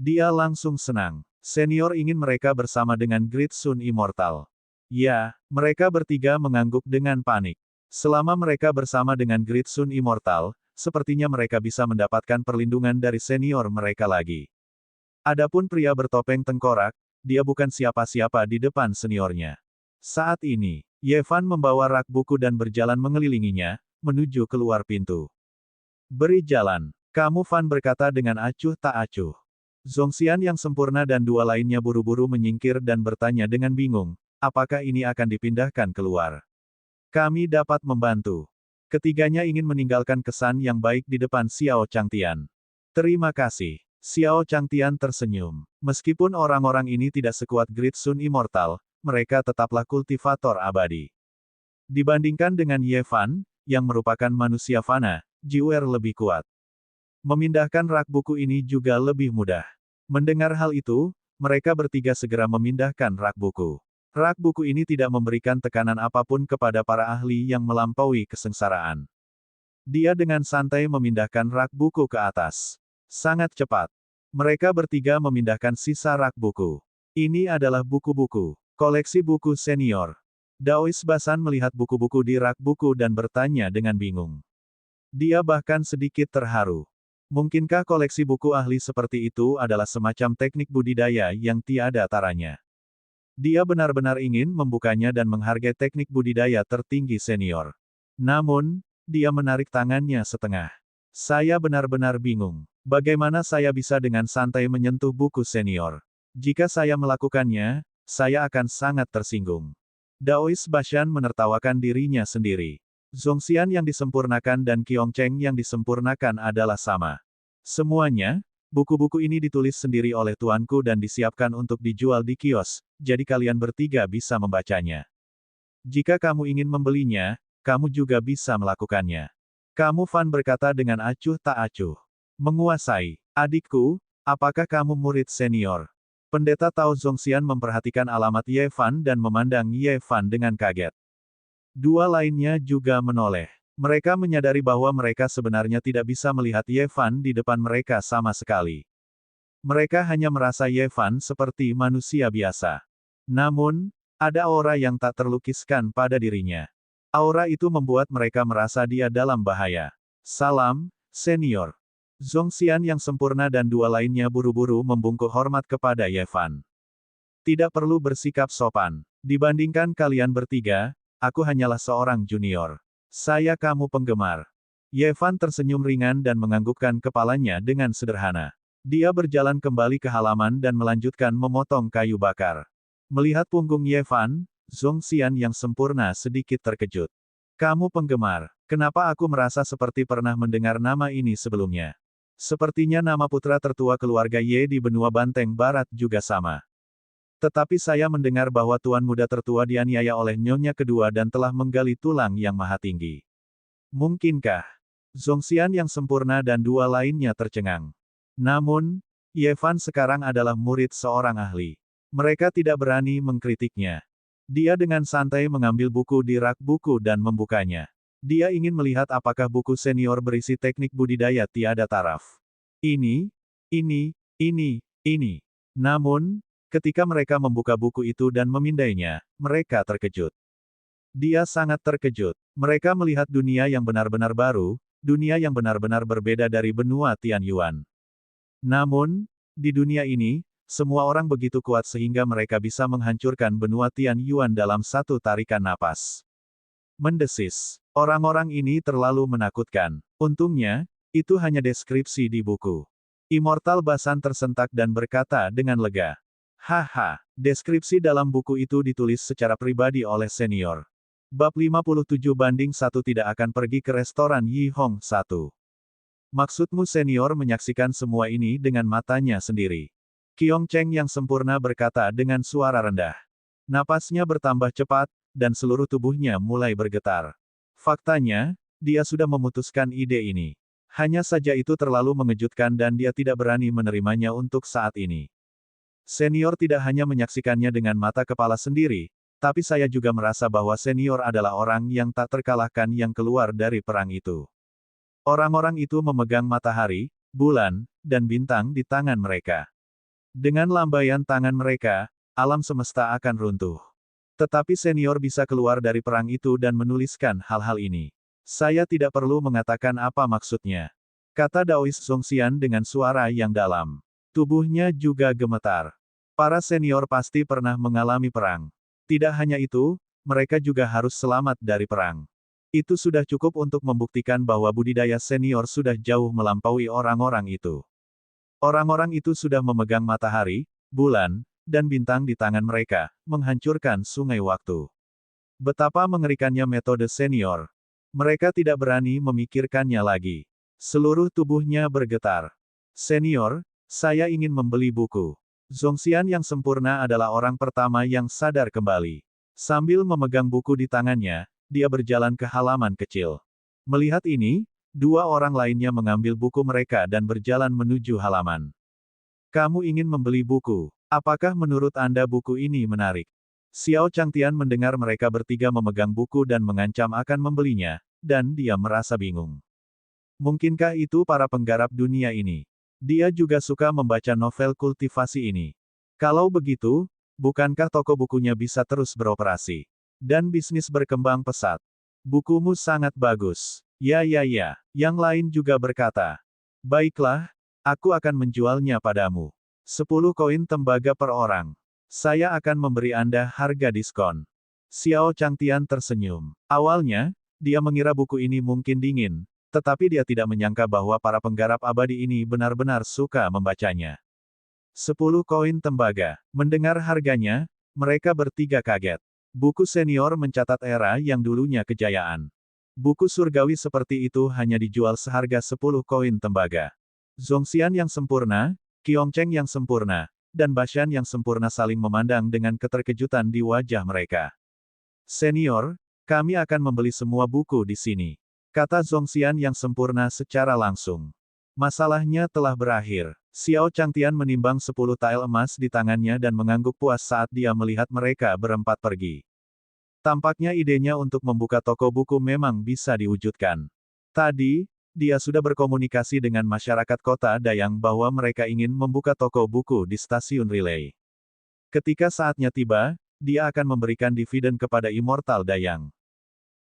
Dia langsung senang. Senior ingin mereka bersama dengan Great Sun Immortal. Ya, mereka bertiga mengangguk dengan panik. Selama mereka bersama dengan Great Sun Immortal, sepertinya mereka bisa mendapatkan perlindungan dari senior mereka lagi. Adapun pria bertopeng tengkorak, dia bukan siapa-siapa di depan seniornya. Saat ini, Ye Fan membawa rak buku dan berjalan mengelilinginya, menuju keluar pintu. Beri jalan. Kamu Fan berkata dengan acuh tak acuh. Zhongxian yang sempurna dan dua lainnya buru-buru menyingkir dan bertanya dengan bingung, apakah ini akan dipindahkan keluar? Kami dapat membantu. Ketiganya ingin meninggalkan kesan yang baik di depan Xiao Changtian. Terima kasih. Xiao Changtian tersenyum. Meskipun orang-orang ini tidak sekuat Great Sun Immortal, mereka tetaplah kultivator abadi. Dibandingkan dengan Ye Fan, yang merupakan manusia fana, Jiwer lebih kuat. Memindahkan rak buku ini juga lebih mudah. Mendengar hal itu, mereka bertiga segera memindahkan rak buku. Rak buku ini tidak memberikan tekanan apapun kepada para ahli yang melampaui kesengsaraan. Dia dengan santai memindahkan rak buku ke atas. Sangat cepat. Mereka bertiga memindahkan sisa rak buku. Ini adalah buku-buku. Koleksi buku senior. Daois Basan melihat buku-buku di rak buku dan bertanya dengan bingung. Dia bahkan sedikit terharu. Mungkinkah koleksi buku ahli seperti itu adalah semacam teknik budidaya yang tiada taranya? Dia benar-benar ingin membukanya dan menghargai teknik budidaya tertinggi senior. Namun, dia menarik tangannya setengah. Saya benar-benar bingung. Bagaimana saya bisa dengan santai menyentuh buku senior? Jika saya melakukannya, saya akan sangat tersinggung. Daois Bashan menertawakan dirinya sendiri. Zhongxian yang disempurnakan dan Qiongcheng yang disempurnakan adalah sama. Semuanya, buku-buku ini ditulis sendiri oleh tuanku dan disiapkan untuk dijual di kios, jadi kalian bertiga bisa membacanya. Jika kamu ingin membelinya, kamu juga bisa melakukannya. Kamu Fan berkata dengan acuh tak acuh. Menguasai. Adikku, apakah kamu murid senior? Pendeta Tao Zhongxian memperhatikan alamat Ye Fan dan memandang Ye Fan dengan kaget. Dua lainnya juga menoleh. Mereka menyadari bahwa mereka sebenarnya tidak bisa melihat Ye Fan di depan mereka sama sekali. Mereka hanya merasa Ye Fan seperti manusia biasa. Namun, Ada aura yang tak terlukiskan pada dirinya. Aura itu membuat mereka merasa dia dalam bahaya. Salam, senior. Zhongxian yang sempurna dan dua lainnya buru-buru membungkuk hormat kepada Ye Fan. Tidak perlu bersikap sopan. Dibandingkan kalian bertiga, aku hanyalah seorang junior. Saya kamu penggemar. Ye Fan tersenyum ringan dan menganggukkan kepalanya dengan sederhana. Dia berjalan kembali ke halaman dan melanjutkan memotong kayu bakar. Melihat punggung Ye Fan, Zhongxian yang sempurna sedikit terkejut. Kamu penggemar, kenapa aku merasa seperti pernah mendengar nama ini sebelumnya? Sepertinya nama putra tertua keluarga Ye di benua Banteng Barat juga sama. Tetapi saya mendengar bahwa tuan muda tertua dianiaya oleh nyonya kedua dan telah menggali tulang yang maha tinggi. Mungkinkah? Zhongxian yang sempurna dan dua lainnya tercengang. Namun, Ye Fan sekarang adalah murid seorang ahli. Mereka tidak berani mengkritiknya. Dia dengan santai mengambil buku di rak buku dan membukanya. Dia ingin melihat apakah buku senior berisi teknik budidaya tiada taraf. Ini. Namun, ketika mereka membuka buku itu dan memindainya, mereka terkejut. Dia sangat terkejut. Mereka melihat dunia yang benar-benar baru, dunia yang benar-benar berbeda dari benua Tianyuan. Namun, di dunia ini, semua orang begitu kuat sehingga mereka bisa menghancurkan benua Tianyuan dalam satu tarikan napas. Mendesis. Orang-orang ini terlalu menakutkan. Untungnya, itu hanya deskripsi di buku. Immortal Basan tersentak dan berkata dengan lega. Haha, deskripsi dalam buku itu ditulis secara pribadi oleh senior. Bab 57/1 tidak akan pergi ke restoran Yi Hong 1. Maksudmu senior menyaksikan semua ini dengan matanya sendiri. Qiong Cheng yang sempurna berkata dengan suara rendah. Napasnya bertambah cepat, dan seluruh tubuhnya mulai bergetar. Faktanya, dia sudah memutuskan ide ini. Hanya saja itu terlalu mengejutkan dan dia tidak berani menerimanya untuk saat ini. Senior tidak hanya menyaksikannya dengan mata kepala sendiri, tapi saya juga merasa bahwa senior adalah orang yang tak terkalahkan yang keluar dari perang itu. Orang-orang itu memegang matahari, bulan, dan bintang di tangan mereka. Dengan lambaian tangan mereka, alam semesta akan runtuh. Tetapi senior bisa keluar dari perang itu dan menuliskan hal-hal ini. Saya tidak perlu mengatakan apa maksudnya. Kata Daois Zhongxian dengan suara yang dalam. Tubuhnya juga gemetar. Para senior pasti pernah mengalami perang. Tidak hanya itu, mereka juga harus selamat dari perang. Itu sudah cukup untuk membuktikan bahwa budidaya senior sudah jauh melampaui orang-orang itu. Orang-orang itu sudah memegang matahari, bulan, dan bintang di tangan mereka, menghancurkan sungai waktu. Betapa mengerikannya metode senior. Mereka tidak berani memikirkannya lagi. Seluruh tubuhnya bergetar. Senior, saya ingin membeli buku. Zhongxian yang sempurna adalah orang pertama yang sadar kembali. Sambil memegang buku di tangannya, dia berjalan ke halaman kecil. Melihat ini, dua orang lainnya mengambil buku mereka dan berjalan menuju halaman. Kamu ingin membeli buku? Apakah menurut Anda buku ini menarik? Xiao Changtian mendengar mereka bertiga memegang buku dan mengancam akan membelinya, dan dia merasa bingung. Mungkinkah itu para penggarap dunia ini? Dia juga suka membaca novel kultivasi ini. Kalau begitu, bukankah toko bukunya bisa terus beroperasi? Dan bisnis berkembang pesat. Bukumu sangat bagus. Ya, yang lain juga berkata. Baiklah, aku akan menjualnya padamu. 10 koin tembaga per orang. Saya akan memberi Anda harga diskon. Xiao Changtian tersenyum. Awalnya, dia mengira buku ini mungkin dingin, tetapi dia tidak menyangka bahwa para penggarap abadi ini benar-benar suka membacanya. 10 koin tembaga. Mendengar harganya, mereka bertiga kaget. Buku senior mencatat era yang dulunya kejayaan. Buku surgawi seperti itu hanya dijual seharga 10 koin tembaga. Zhongxian yang sempurna, Qiong Cheng yang sempurna, dan Bashan yang sempurna saling memandang dengan keterkejutan di wajah mereka. Senior, kami akan membeli semua buku di sini. Kata Zhongxian yang sempurna secara langsung. Masalahnya telah berakhir. Xiao Changtian menimbang 10 tael emas di tangannya dan mengangguk puas saat dia melihat mereka berempat pergi. Tampaknya idenya untuk membuka toko buku memang bisa diwujudkan. Tadi, dia sudah berkomunikasi dengan masyarakat kota Dayang bahwa mereka ingin membuka toko buku di stasiun relay. Ketika saatnya tiba, dia akan memberikan dividen kepada Immortal Dayang.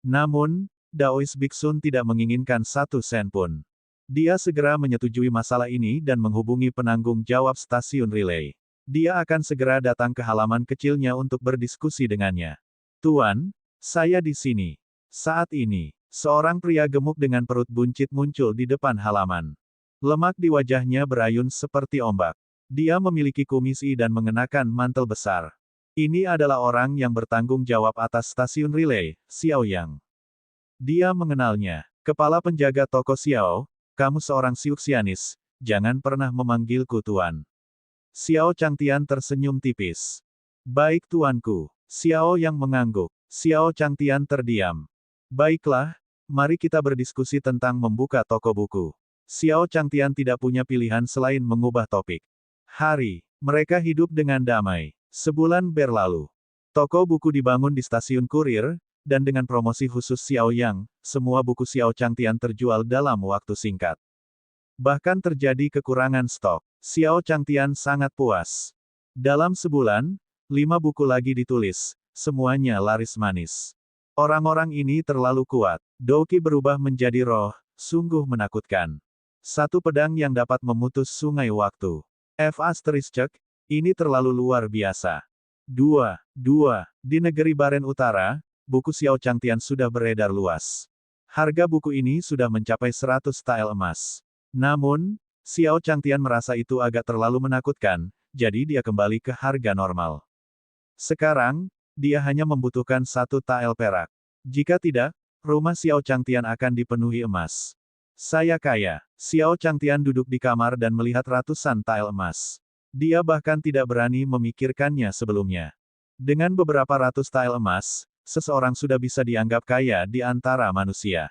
Namun, Daois Biksun tidak menginginkan 1 sen pun. Dia segera menyetujui masalah ini dan menghubungi penanggung jawab stasiun relay. Dia akan segera datang ke halaman kecilnya untuk berdiskusi dengannya. Tuan, saya di sini. Saat ini, seorang pria gemuk dengan perut buncit muncul di depan halaman. Lemak di wajahnya berayun seperti ombak. Dia memiliki kumisi dan mengenakan mantel besar. Ini adalah orang yang bertanggung jawab atas stasiun relay, Xiao Yang. Dia mengenalnya. Kepala penjaga toko Xiao, kamu seorang Siuxianis, jangan pernah memanggilku tuan. Xiao Changtian tersenyum tipis. Baik tuanku. Xiao yang mengangguk. Xiao Changtian terdiam. Baiklah, mari kita berdiskusi tentang membuka toko buku. Xiao Changtian tidak punya pilihan selain mengubah topik. Hari, mereka hidup dengan damai. Sebulan berlalu. Toko buku dibangun di stasiun kurir, dan dengan promosi khusus Xiao Yang, semua buku Xiao Changtian terjual dalam waktu singkat. Bahkan terjadi kekurangan stok. Xiao Changtian sangat puas. Dalam sebulan, 5 buku lagi ditulis, semuanya laris manis. Orang-orang ini terlalu kuat. Douqi berubah menjadi roh, sungguh menakutkan. Satu pedang yang dapat memutus sungai waktu. Ini terlalu luar biasa. 2. Di negeri Baren Utara, buku Xiao Changtian sudah beredar luas. Harga buku ini sudah mencapai 100 tael emas. Namun, Xiao Changtian merasa itu agak terlalu menakutkan, jadi dia kembali ke harga normal. Sekarang, dia hanya membutuhkan 1 tael perak. Jika tidak, rumah Xiao Changtian akan dipenuhi emas. Saya kaya. Xiao Changtian duduk di kamar dan melihat ratusan tael emas. Dia bahkan tidak berani memikirkannya sebelumnya. Dengan beberapa ratus tael emas, seseorang sudah bisa dianggap kaya di antara manusia.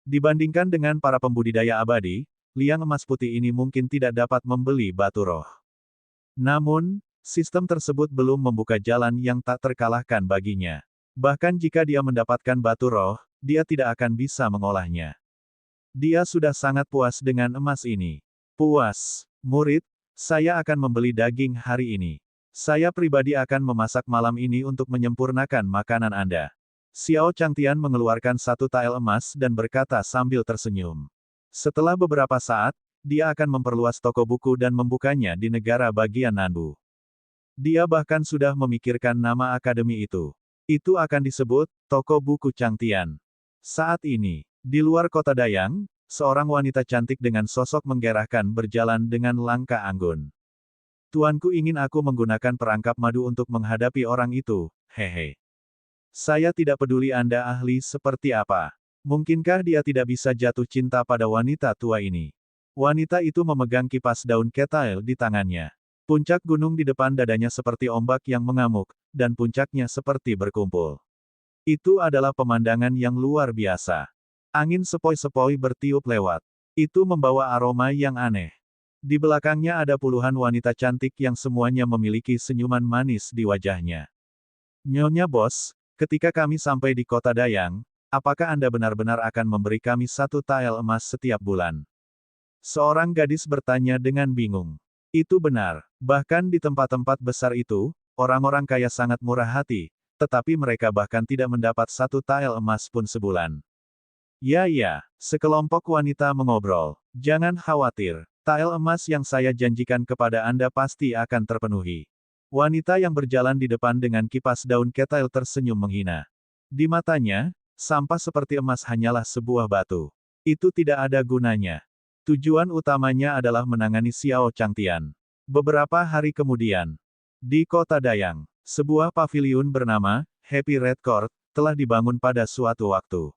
Dibandingkan dengan para pembudidaya abadi, liang emas putih ini mungkin tidak dapat membeli batu roh. Namun, sistem tersebut belum membuka jalan yang tak terkalahkan baginya. Bahkan jika dia mendapatkan batu roh, dia tidak akan bisa mengolahnya. Dia sudah sangat puas dengan emas ini. Puas, murid, saya akan membeli daging hari ini. Saya pribadi akan memasak malam ini untuk menyempurnakan makanan Anda. Xiao Changtian mengeluarkan 1 tael emas dan berkata sambil tersenyum. Setelah beberapa saat, dia akan memperluas toko buku dan membukanya di negara bagian Nanbu. Dia bahkan sudah memikirkan nama akademi itu. Itu akan disebut, Toko Buku Changtian. Saat ini, di luar kota Dayang, seorang wanita cantik dengan sosok menggerakkan berjalan dengan langkah anggun. Tuanku ingin aku menggunakan perangkap madu untuk menghadapi orang itu, hehe. Saya tidak peduli Anda ahli seperti apa. Mungkinkah dia tidak bisa jatuh cinta pada wanita tua ini? Wanita itu memegang kipas daun ketail di tangannya. Puncak gunung di depan dadanya seperti ombak yang mengamuk, dan puncaknya seperti berkumpul. Itu adalah pemandangan yang luar biasa. Angin sepoi-sepoi bertiup lewat. Itu membawa aroma yang aneh. Di belakangnya ada puluhan wanita cantik yang semuanya memiliki senyuman manis di wajahnya. Nyonya Bos, ketika kami sampai di kota Dayang, apakah Anda benar-benar akan memberi kami 1 tael emas setiap bulan? Seorang gadis bertanya dengan bingung. Itu benar. Bahkan di tempat-tempat besar itu, orang-orang kaya sangat murah hati, tetapi mereka bahkan tidak mendapat 1 tael emas pun sebulan. Ya, sekelompok wanita mengobrol. Jangan khawatir, tael emas yang saya janjikan kepada Anda pasti akan terpenuhi. Wanita yang berjalan di depan dengan kipas daun ketail tersenyum menghina. Di matanya, sampah seperti emas hanyalah sebuah batu. Itu tidak ada gunanya. Tujuan utamanya adalah menangani Xiao Changtian. Beberapa hari kemudian, di kota Dayang, sebuah paviliun bernama Happy Red Court telah dibangun pada suatu waktu.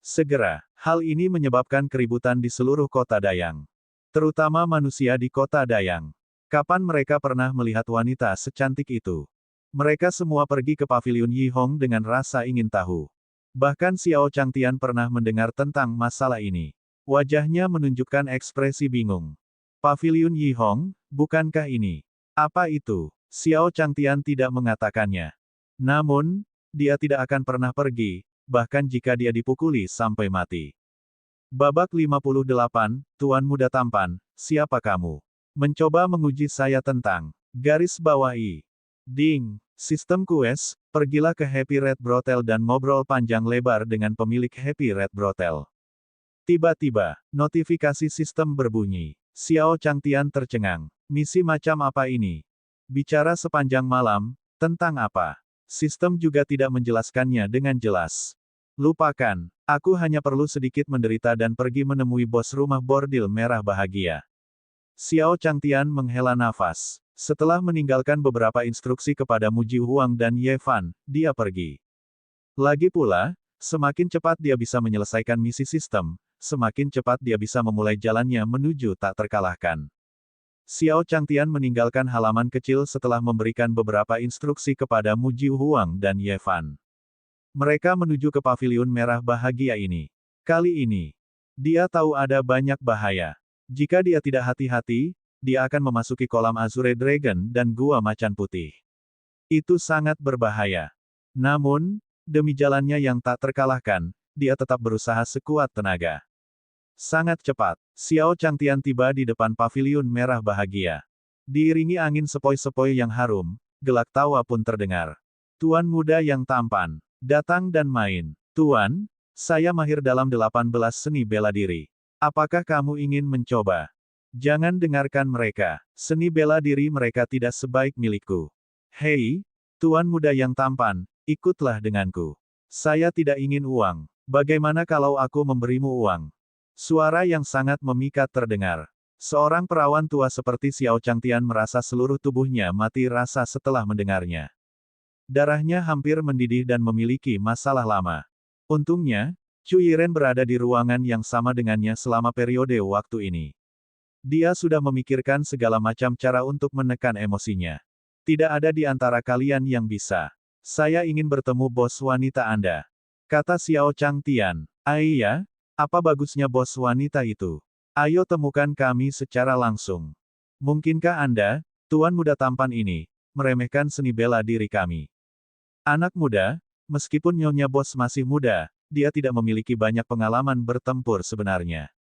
Segera, hal ini menyebabkan keributan di seluruh kota Dayang. Terutama manusia di kota Dayang. Kapan mereka pernah melihat wanita secantik itu? Mereka semua pergi ke paviliun Yihong dengan rasa ingin tahu. Bahkan Xiao Changtian pernah mendengar tentang masalah ini. Wajahnya menunjukkan ekspresi bingung. Paviliun Yihong, bukankah ini? Apa itu? Xiao Changtian tidak mengatakannya. Namun, dia tidak akan pernah pergi, bahkan jika dia dipukuli sampai mati. Babak 58, Tuan Muda Tampan, siapa kamu? Mencoba menguji saya tentang garis bawahi. Ding! Sistem quest, pergilah ke Happy Red Brothel dan ngobrol panjang lebar dengan pemilik Happy Red Brothel. Tiba-tiba, notifikasi sistem berbunyi. Xiao Changtian tercengang. Misi macam apa ini? Bicara sepanjang malam, tentang apa? Sistem juga tidak menjelaskannya dengan jelas. Lupakan, aku hanya perlu sedikit menderita dan pergi menemui bos rumah bordil merah bahagia. Xiao Changtian menghela nafas. Setelah meninggalkan beberapa instruksi kepada Mu Jihuang dan Ye Fan, dia pergi. Lagi pula, semakin cepat dia bisa menyelesaikan misi sistem, semakin cepat dia bisa memulai jalannya menuju tak terkalahkan. Xiao Changtian meninggalkan halaman kecil setelah memberikan beberapa instruksi kepada Mu Jihuang dan Ye Fan. Mereka menuju ke paviliun merah bahagia ini. Kali ini, dia tahu ada banyak bahaya. Jika dia tidak hati-hati, dia akan memasuki kolam Azure Dragon dan gua macan putih. Itu sangat berbahaya. Namun, demi jalannya yang tak terkalahkan, dia tetap berusaha sekuat tenaga. Sangat cepat, Xiao Changtian tiba di depan paviliun merah bahagia. Diiringi angin sepoi-sepoi yang harum, gelak tawa pun terdengar. Tuan muda yang tampan, datang dan main. Tuan, saya mahir dalam 18 seni bela diri. Apakah kamu ingin mencoba? Jangan dengarkan mereka. Seni bela diri mereka tidak sebaik milikku. Hei, tuan muda yang tampan, ikutlah denganku. Saya tidak ingin uang. Bagaimana kalau aku memberimu uang? Suara yang sangat memikat terdengar. Seorang perawan tua seperti Xiao Changtian merasa seluruh tubuhnya mati rasa setelah mendengarnya. Darahnya hampir mendidih dan memiliki masalah lama. Untungnya, Chu Yiren berada di ruangan yang sama dengannya selama periode waktu ini. Dia sudah memikirkan segala macam cara untuk menekan emosinya. Tidak ada di antara kalian yang bisa. Saya ingin bertemu bos wanita Anda. Kata Xiao Changtian. Iya, apa bagusnya bos wanita itu? Ayo temukan kami secara langsung. Mungkinkah Anda, tuan muda tampan ini, meremehkan seni bela diri kami? Anak muda, meskipun nyonya bos masih muda, dia tidak memiliki banyak pengalaman bertempur sebenarnya.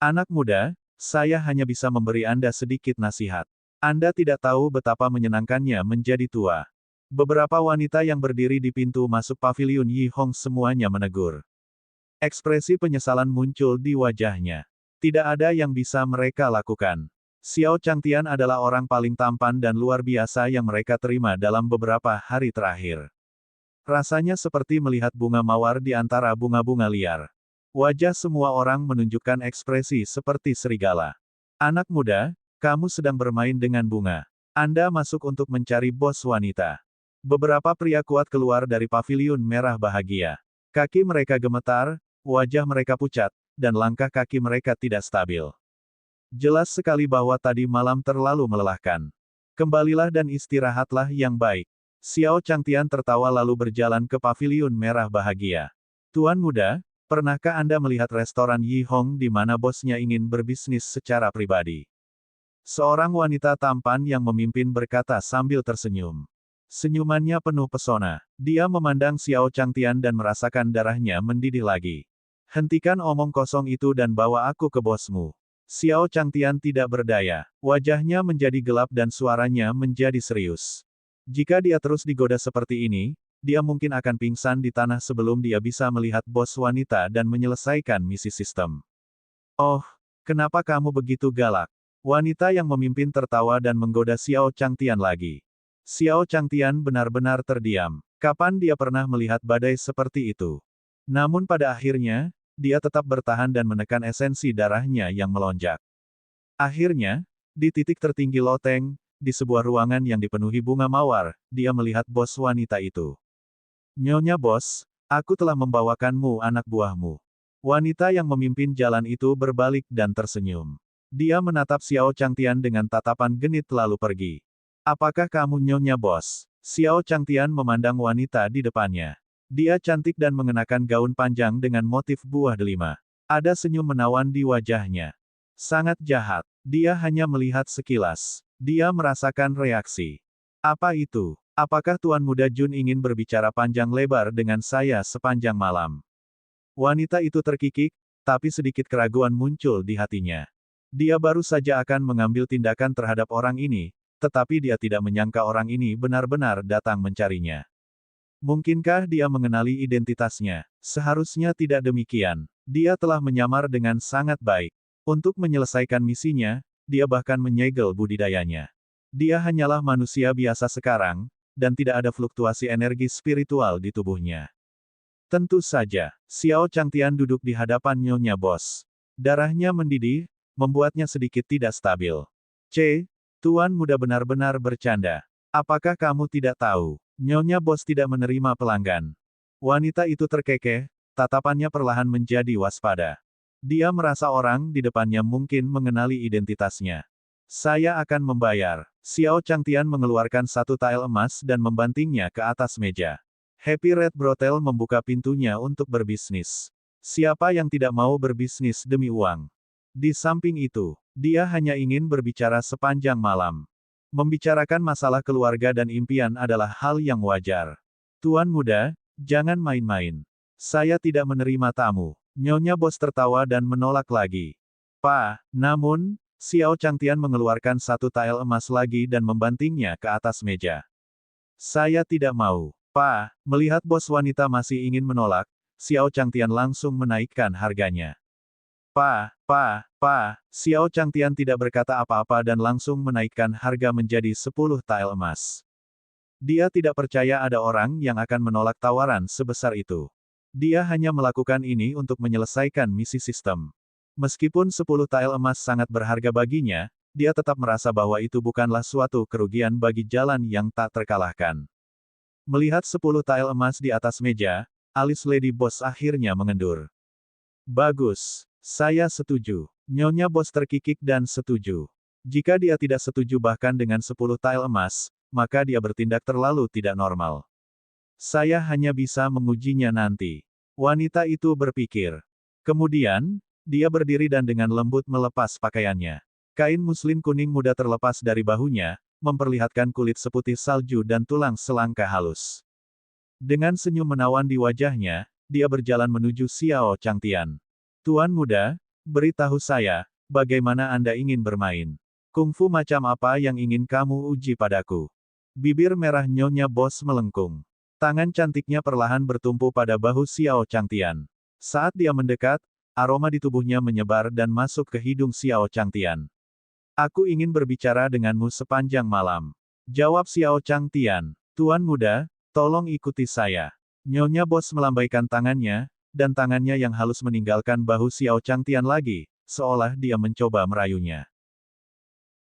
Anak muda, saya hanya bisa memberi Anda sedikit nasihat. Anda tidak tahu betapa menyenangkannya menjadi tua. Beberapa wanita yang berdiri di pintu masuk paviliun Yi Hong semuanya menegur. Ekspresi penyesalan muncul di wajahnya. Tidak ada yang bisa mereka lakukan. Xiao Changtian adalah orang paling tampan dan luar biasa yang mereka terima dalam beberapa hari terakhir. Rasanya seperti melihat bunga mawar di antara bunga-bunga liar. Wajah semua orang menunjukkan ekspresi seperti serigala. Anak muda, kamu sedang bermain dengan bunga. Anda masuk untuk mencari bos wanita. Beberapa pria kuat keluar dari paviliun merah bahagia. Kaki mereka gemetar, wajah mereka pucat, dan langkah kaki mereka tidak stabil. Jelas sekali bahwa tadi malam terlalu melelahkan. Kembalilah dan istirahatlah yang baik. Xiao Changtian tertawa lalu berjalan ke paviliun merah bahagia. Tuan muda, pernahkah Anda melihat restoran Yi Hong di mana bosnya ingin berbisnis secara pribadi? Seorang wanita tampan yang memimpin berkata sambil tersenyum. Senyumannya penuh pesona. Dia memandang Xiao Changtian dan merasakan darahnya mendidih lagi. Hentikan omong kosong itu dan bawa aku ke bosmu. Xiao Changtian tidak berdaya. Wajahnya menjadi gelap dan suaranya menjadi serius. Jika dia terus digoda seperti ini, dia mungkin akan pingsan di tanah sebelum dia bisa melihat bos wanita dan menyelesaikan misi sistem. Oh, kenapa kamu begitu galak? Wanita yang memimpin tertawa dan menggoda Xiao Changtian lagi. Xiao Changtian benar-benar terdiam. Kapan dia pernah melihat badai seperti itu? Namun pada akhirnya, dia tetap bertahan dan menekan esensi darahnya yang melonjak. Akhirnya, di titik tertinggi loteng, di sebuah ruangan yang dipenuhi bunga mawar, dia melihat bos wanita itu. Nyonya bos, aku telah membawakanmu anak buahmu. Wanita yang memimpin jalan itu berbalik dan tersenyum. Dia menatap Xiao Changtian dengan tatapan genit lalu pergi. Apakah kamu nyonya bos? Xiao Changtian memandang wanita di depannya. Dia cantik dan mengenakan gaun panjang dengan motif buah delima. Ada senyum menawan di wajahnya. Sangat jahat. Dia hanya melihat sekilas. Dia merasakan reaksi. Apa itu? Apakah Tuan Muda Jun ingin berbicara panjang lebar dengan saya sepanjang malam? Wanita itu terkikik, tapi sedikit keraguan muncul di hatinya. Dia baru saja akan mengambil tindakan terhadap orang ini, tetapi dia tidak menyangka orang ini benar-benar datang mencarinya. Mungkinkah dia mengenali identitasnya? Seharusnya tidak demikian. Dia telah menyamar dengan sangat baik. Untuk menyelesaikan misinya, dia bahkan menyegel budidayanya. Dia hanyalah manusia biasa sekarang, dan tidak ada fluktuasi energi spiritual di tubuhnya. Tentu saja, Xiao Changtian duduk di hadapan Nyonya Bos. Darahnya mendidih, membuatnya sedikit tidak stabil. Tuan muda benar-benar bercanda. Apakah kamu tidak tahu? Nyonya Bos tidak menerima pelanggan. Wanita itu terkekeh, tatapannya perlahan menjadi waspada. Dia merasa orang di depannya mungkin mengenali identitasnya. Saya akan membayar. Xiao Changtian mengeluarkan satu tael emas dan membantingnya ke atas meja. Happy Red Brothel membuka pintunya untuk berbisnis. Siapa yang tidak mau berbisnis demi uang? Di samping itu, dia hanya ingin berbicara sepanjang malam. Membicarakan masalah keluarga dan impian adalah hal yang wajar. Tuan muda, jangan main-main. Saya tidak menerima tamu. Nyonya Bos tertawa dan menolak lagi. Namun, Xiao Changtian mengeluarkan satu tael emas lagi dan membantingnya ke atas meja. Saya tidak mau. Melihat bos wanita masih ingin menolak, Xiao Changtian langsung menaikkan harganya. Xiao Changtian tidak berkata apa-apa dan langsung menaikkan harga menjadi 10 tael emas. Dia tidak percaya ada orang yang akan menolak tawaran sebesar itu. Dia hanya melakukan ini untuk menyelesaikan misi sistem. Meskipun 10 tael emas sangat berharga baginya, dia tetap merasa bahwa itu bukanlah suatu kerugian bagi jalan yang tak terkalahkan. Melihat 10 tael emas di atas meja, alis Lady Boss akhirnya mengendur. Bagus. Saya setuju. Nyonya Bos terkikik dan setuju. Jika dia tidak setuju bahkan dengan 10 tael emas, maka dia bertindak terlalu tidak normal. Saya hanya bisa mengujinya nanti. Wanita itu berpikir. Kemudian, dia berdiri dan dengan lembut melepas pakaiannya. Kain muslin kuning muda terlepas dari bahunya, memperlihatkan kulit seputih salju dan tulang selangkah halus. Dengan senyum menawan di wajahnya, dia berjalan menuju Xiao Changtian. Tuan muda, beritahu saya, bagaimana Anda ingin bermain? Kungfu macam apa yang ingin kamu uji padaku? Bibir merah Nyonya Bos melengkung. Tangan cantiknya perlahan bertumpu pada bahu Xiao Changtian. Saat dia mendekat, aroma di tubuhnya menyebar dan masuk ke hidung Xiao Changtian. Aku ingin berbicara denganmu sepanjang malam. Jawab Xiao Changtian. Tuan muda, tolong ikuti saya. Nyonya Bos melambaikan tangannya, dan tangannya yang halus meninggalkan bahu Xiao Changtian lagi, seolah dia mencoba merayunya.